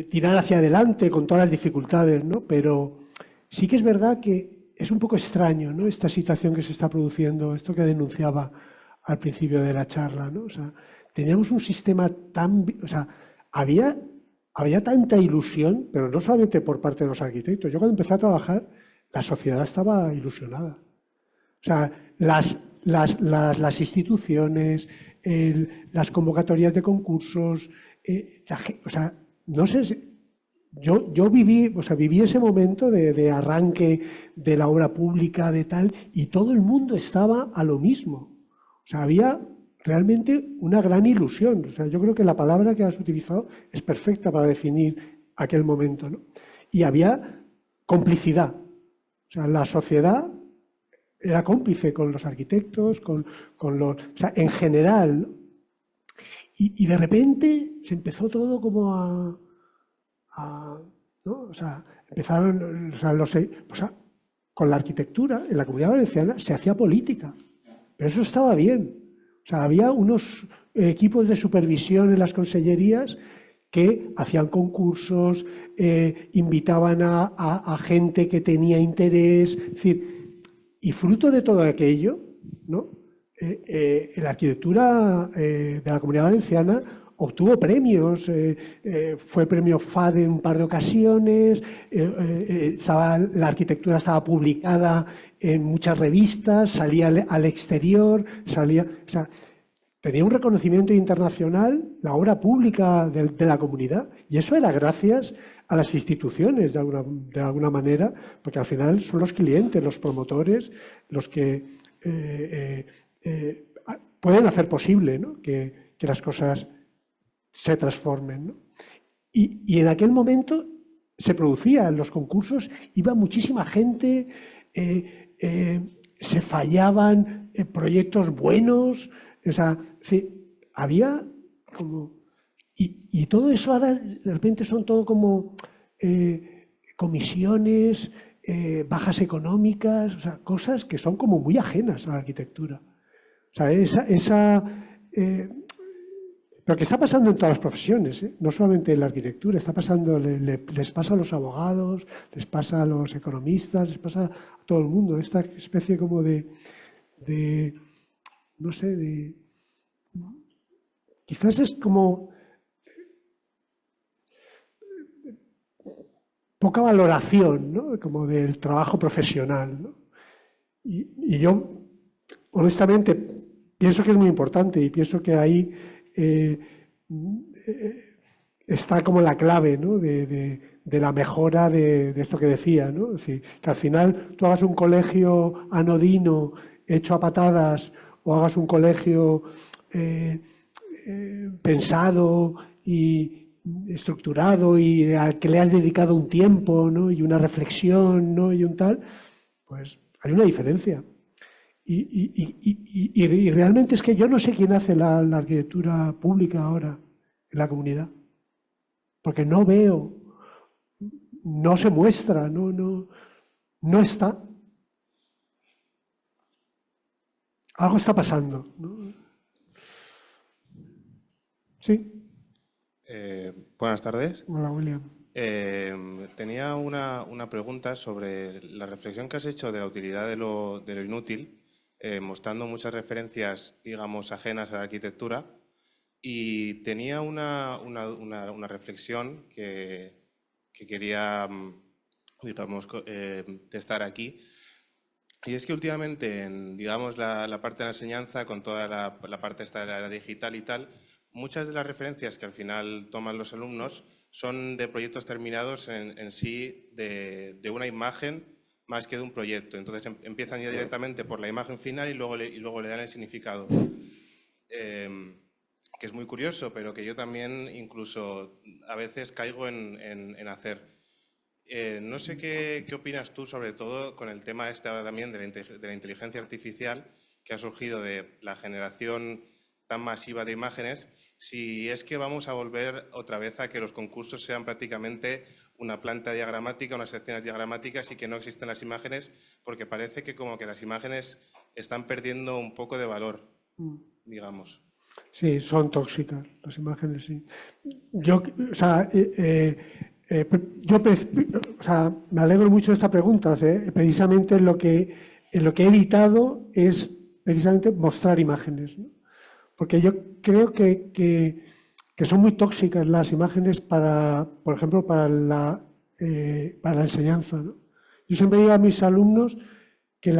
tirar hacia adelante con todas las dificultades, ¿no? Pero sí que es verdad que es un poco extraño, ¿no? Esta situación que se está produciendo, esto que denunciaba al principio de la charla, ¿no? O sea, teníamos un sistema o sea, había tanta ilusión, pero no solamente por parte de los arquitectos. Yo cuando empecé a trabajar, la sociedad estaba ilusionada. O sea, las instituciones, las convocatorias de concursos, o sea, no sé, yo viví ese momento de arranque de la obra pública, de tal, y todo el mundo estaba a lo mismo. O sea, había realmente una gran ilusión. O sea, yo creo que la palabra que has utilizado es perfecta para definir aquel momento, ¿no? Y había complicidad. O sea, la sociedad era cómplice con los arquitectos, con los... O sea, en general, ¿no? Y de repente se empezó todo como ¿no? O sea, empezaron, con la arquitectura, en la Comunidad Valenciana se hacía política, pero eso estaba bien. O sea, había unos equipos de supervisión en las consellerías que hacían concursos, invitaban a gente que tenía interés, es decir, y fruto de todo aquello, ¿no? La arquitectura de la Comunidad Valenciana obtuvo premios, fue premio FADE en un par de ocasiones, la arquitectura estaba publicada en muchas revistas, salía al exterior, o sea, tenía un reconocimiento internacional la obra pública de la comunidad, y eso era gracias a las instituciones de alguna manera, porque al final son los clientes, los promotores, los que pueden hacer posible, ¿no? que las cosas se transformen, ¿no? Y en aquel momento se producía, en los concursos iba muchísima gente, se fallaban proyectos buenos, o sea, había como... Y todo eso ahora de repente son todo como comisiones, bajas económicas, o sea, cosas que son como muy ajenas a la arquitectura. O sea, pero que está pasando en todas las profesiones, ¿eh? No solamente en la arquitectura, está pasando, les pasa a los abogados, les pasa a los economistas, les pasa a todo el mundo, esta especie como de no sé, quizás es como poca valoración, ¿no? Como del trabajo profesional, ¿no? Y yo, honestamente, pienso que es muy importante y pienso que ahí está como la clave, ¿no? de la mejora de esto que decía, ¿no? Es decir, que al final tú hagas un colegio anodino hecho a patadas o hagas un colegio pensado y estructurado y al que le has dedicado un tiempo, ¿no? Y una reflexión, ¿no? Y un tal, pues hay una diferencia. Y realmente es que yo no sé quién hace la arquitectura pública ahora en la comunidad, porque no veo, no se muestra, no está. Algo está pasando, ¿no? Sí. Buenas tardes. Hola, William. Tenía una pregunta sobre la reflexión que has hecho de la utilidad de lo inútil, mostrando muchas referencias, digamos, ajenas a la arquitectura, y tenía una reflexión que quería, digamos, testar aquí. Y es que últimamente, en, digamos, la parte de la enseñanza, con toda la parte esta de la era digital y tal, muchas de las referencias que al final toman los alumnos son de proyectos terminados en sí de una imagen más que de un proyecto. Entonces empiezan ya directamente por la imagen final y luego le dan el significado. Que es muy curioso, pero que yo también incluso a veces caigo en hacer. No sé qué opinas tú, sobre todo con el tema este ahora también de la inteligencia artificial, que ha surgido de la generación tan masiva de imágenes, si es que vamos a volver otra vez a que los concursos sean prácticamente una planta diagramática, unas secciones diagramáticas y que no existen las imágenes, porque parece que como que las imágenes están perdiendo un poco de valor, digamos. Sí, son tóxicas las imágenes, sí. Me alegro mucho de esta pregunta. Precisamente lo que he evitado es precisamente mostrar imágenes, ¿no? Porque yo creo que son muy tóxicas las imágenes por ejemplo, para la enseñanza, ¿no? Yo siempre digo a mis alumnos que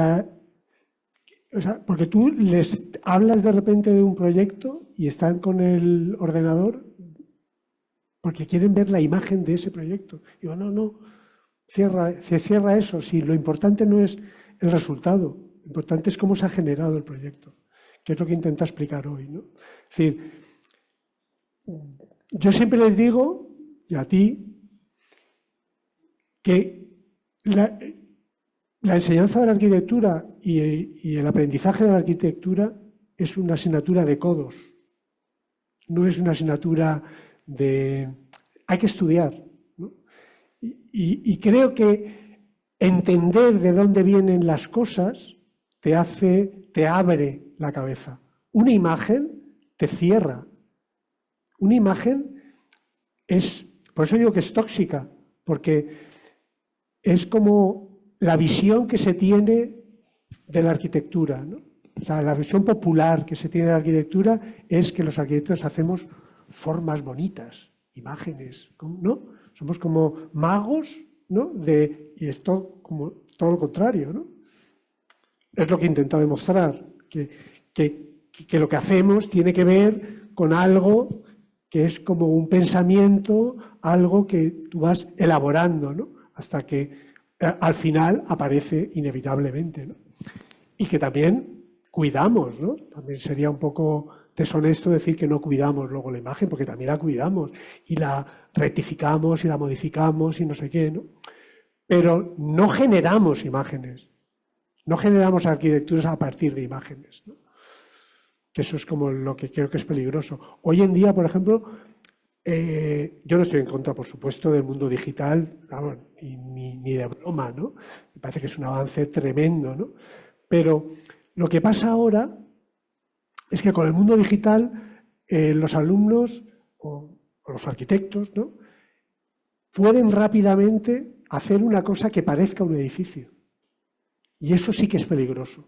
porque tú les hablas de repente de un proyecto y están con el ordenador porque quieren ver la imagen de ese proyecto. Digo, no, cierra eso. Si lo importante no es el resultado, lo importante es cómo se ha generado el proyecto, que es lo que intento explicar hoy, ¿no? Es decir, yo siempre les digo, y a ti, que la enseñanza de la arquitectura y el aprendizaje de la arquitectura es una asignatura de codos, no es una asignatura de... Hay que estudiar, ¿no? Y creo que entender de dónde vienen las cosas te abre la cabeza. Una imagen te cierra. Una imagen por eso digo que es tóxica, porque es como la visión que se tiene de la arquitectura, ¿no? O sea, la visión popular que se tiene de la arquitectura es que los arquitectos hacemos formas bonitas, imágenes, ¿no? Somos como magos, ¿no? Y esto como todo lo contrario, ¿no? Es lo que he intentado demostrar, que lo que hacemos tiene que ver con algo que es como un pensamiento, algo que tú vas elaborando, ¿no? Hasta que al final aparece inevitablemente, ¿no? Y que también cuidamos, ¿no? También sería un poco deshonesto decir que no cuidamos luego la imagen, porque también la cuidamos y la rectificamos y la modificamos y no sé qué, ¿no? Pero no generamos imágenes, no generamos arquitecturas a partir de imágenes, ¿no? Que eso es como lo que creo que es peligroso. Hoy en día, por ejemplo, Yo no estoy en contra, por supuesto, del mundo digital, vamos, ni de broma, ¿no? Me parece que es un avance tremendo, ¿no? Pero lo que pasa ahora es que con el mundo digital los alumnos o los arquitectos, ¿no?, pueden rápidamente hacer una cosa que parezca un edificio. Y eso sí que es peligroso,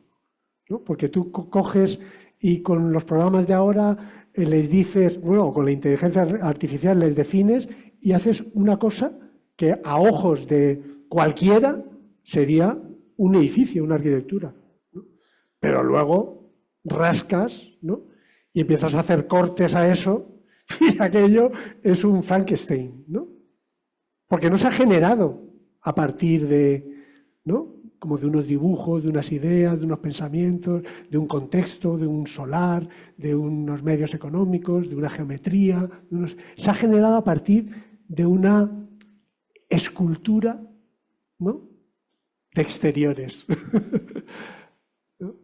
¿no? Porque tú coges y con los programas de ahora les dices, bueno, con la inteligencia artificial les defines y haces una cosa que a ojos de cualquiera sería un edificio, una arquitectura, ¿no? Pero luego rascas, ¿no?, y empiezas a hacer cortes a eso y aquello es un Frankenstein, ¿no? Porque no se ha generado a partir de, ¿no?, como de unos dibujos, de unas ideas, de unos pensamientos, de un contexto, de un solar, de unos medios económicos, de una geometría. Se ha generado a partir de una escultura, ¿no?, de exteriores. ¿No?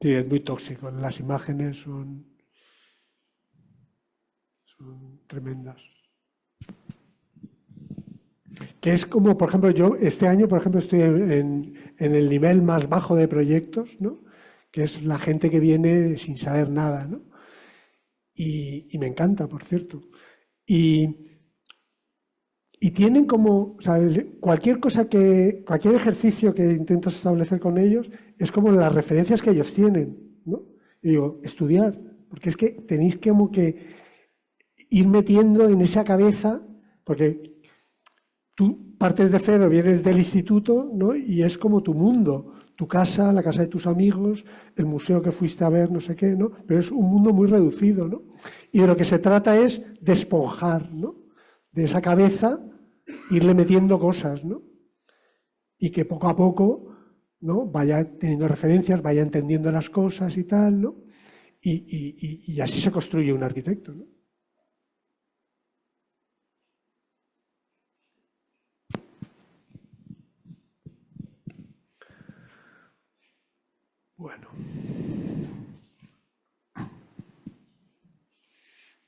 Sí, es muy tóxico. Las imágenes son tremendas. Que es como, por ejemplo, yo este año, por ejemplo, estoy en el nivel más bajo de proyectos, ¿no?, que es la gente que viene sin saber nada, ¿no? Y me encanta, por cierto. Y tienen como, o sea, cualquier ejercicio que intentas establecer con ellos es como las referencias que ellos tienen, ¿no? Y digo, estudiar, porque es que tenéis como que ir metiendo en esa cabeza, porque tú partes de cero, vienes del instituto, ¿no?, y es como tu mundo, tu casa, la casa de tus amigos, el museo que fuiste a ver, no sé qué, ¿no? Pero es un mundo muy reducido, ¿no? Y de lo que se trata es de esponjar, ¿no?, de esa cabeza, irle metiendo cosas, ¿no? Y que poco a poco, ¿no?, vaya teniendo referencias, vaya entendiendo las cosas y tal, ¿no? Y así se construye un arquitecto, ¿no?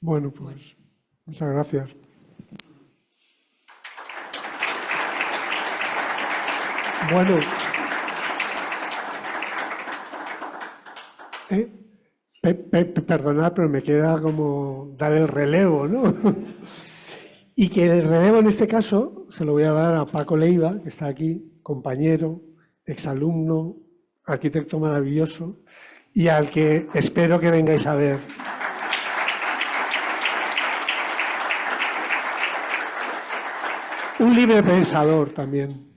Bueno, pues muchas gracias. Bueno, perdonad, pero me queda como dar el relevo, ¿no? Y que el relevo en este caso se lo voy a dar a Paco Leiva, que está aquí, compañero, exalumno, arquitecto maravilloso, y al que espero que vengáis a ver. Un libre pensador también.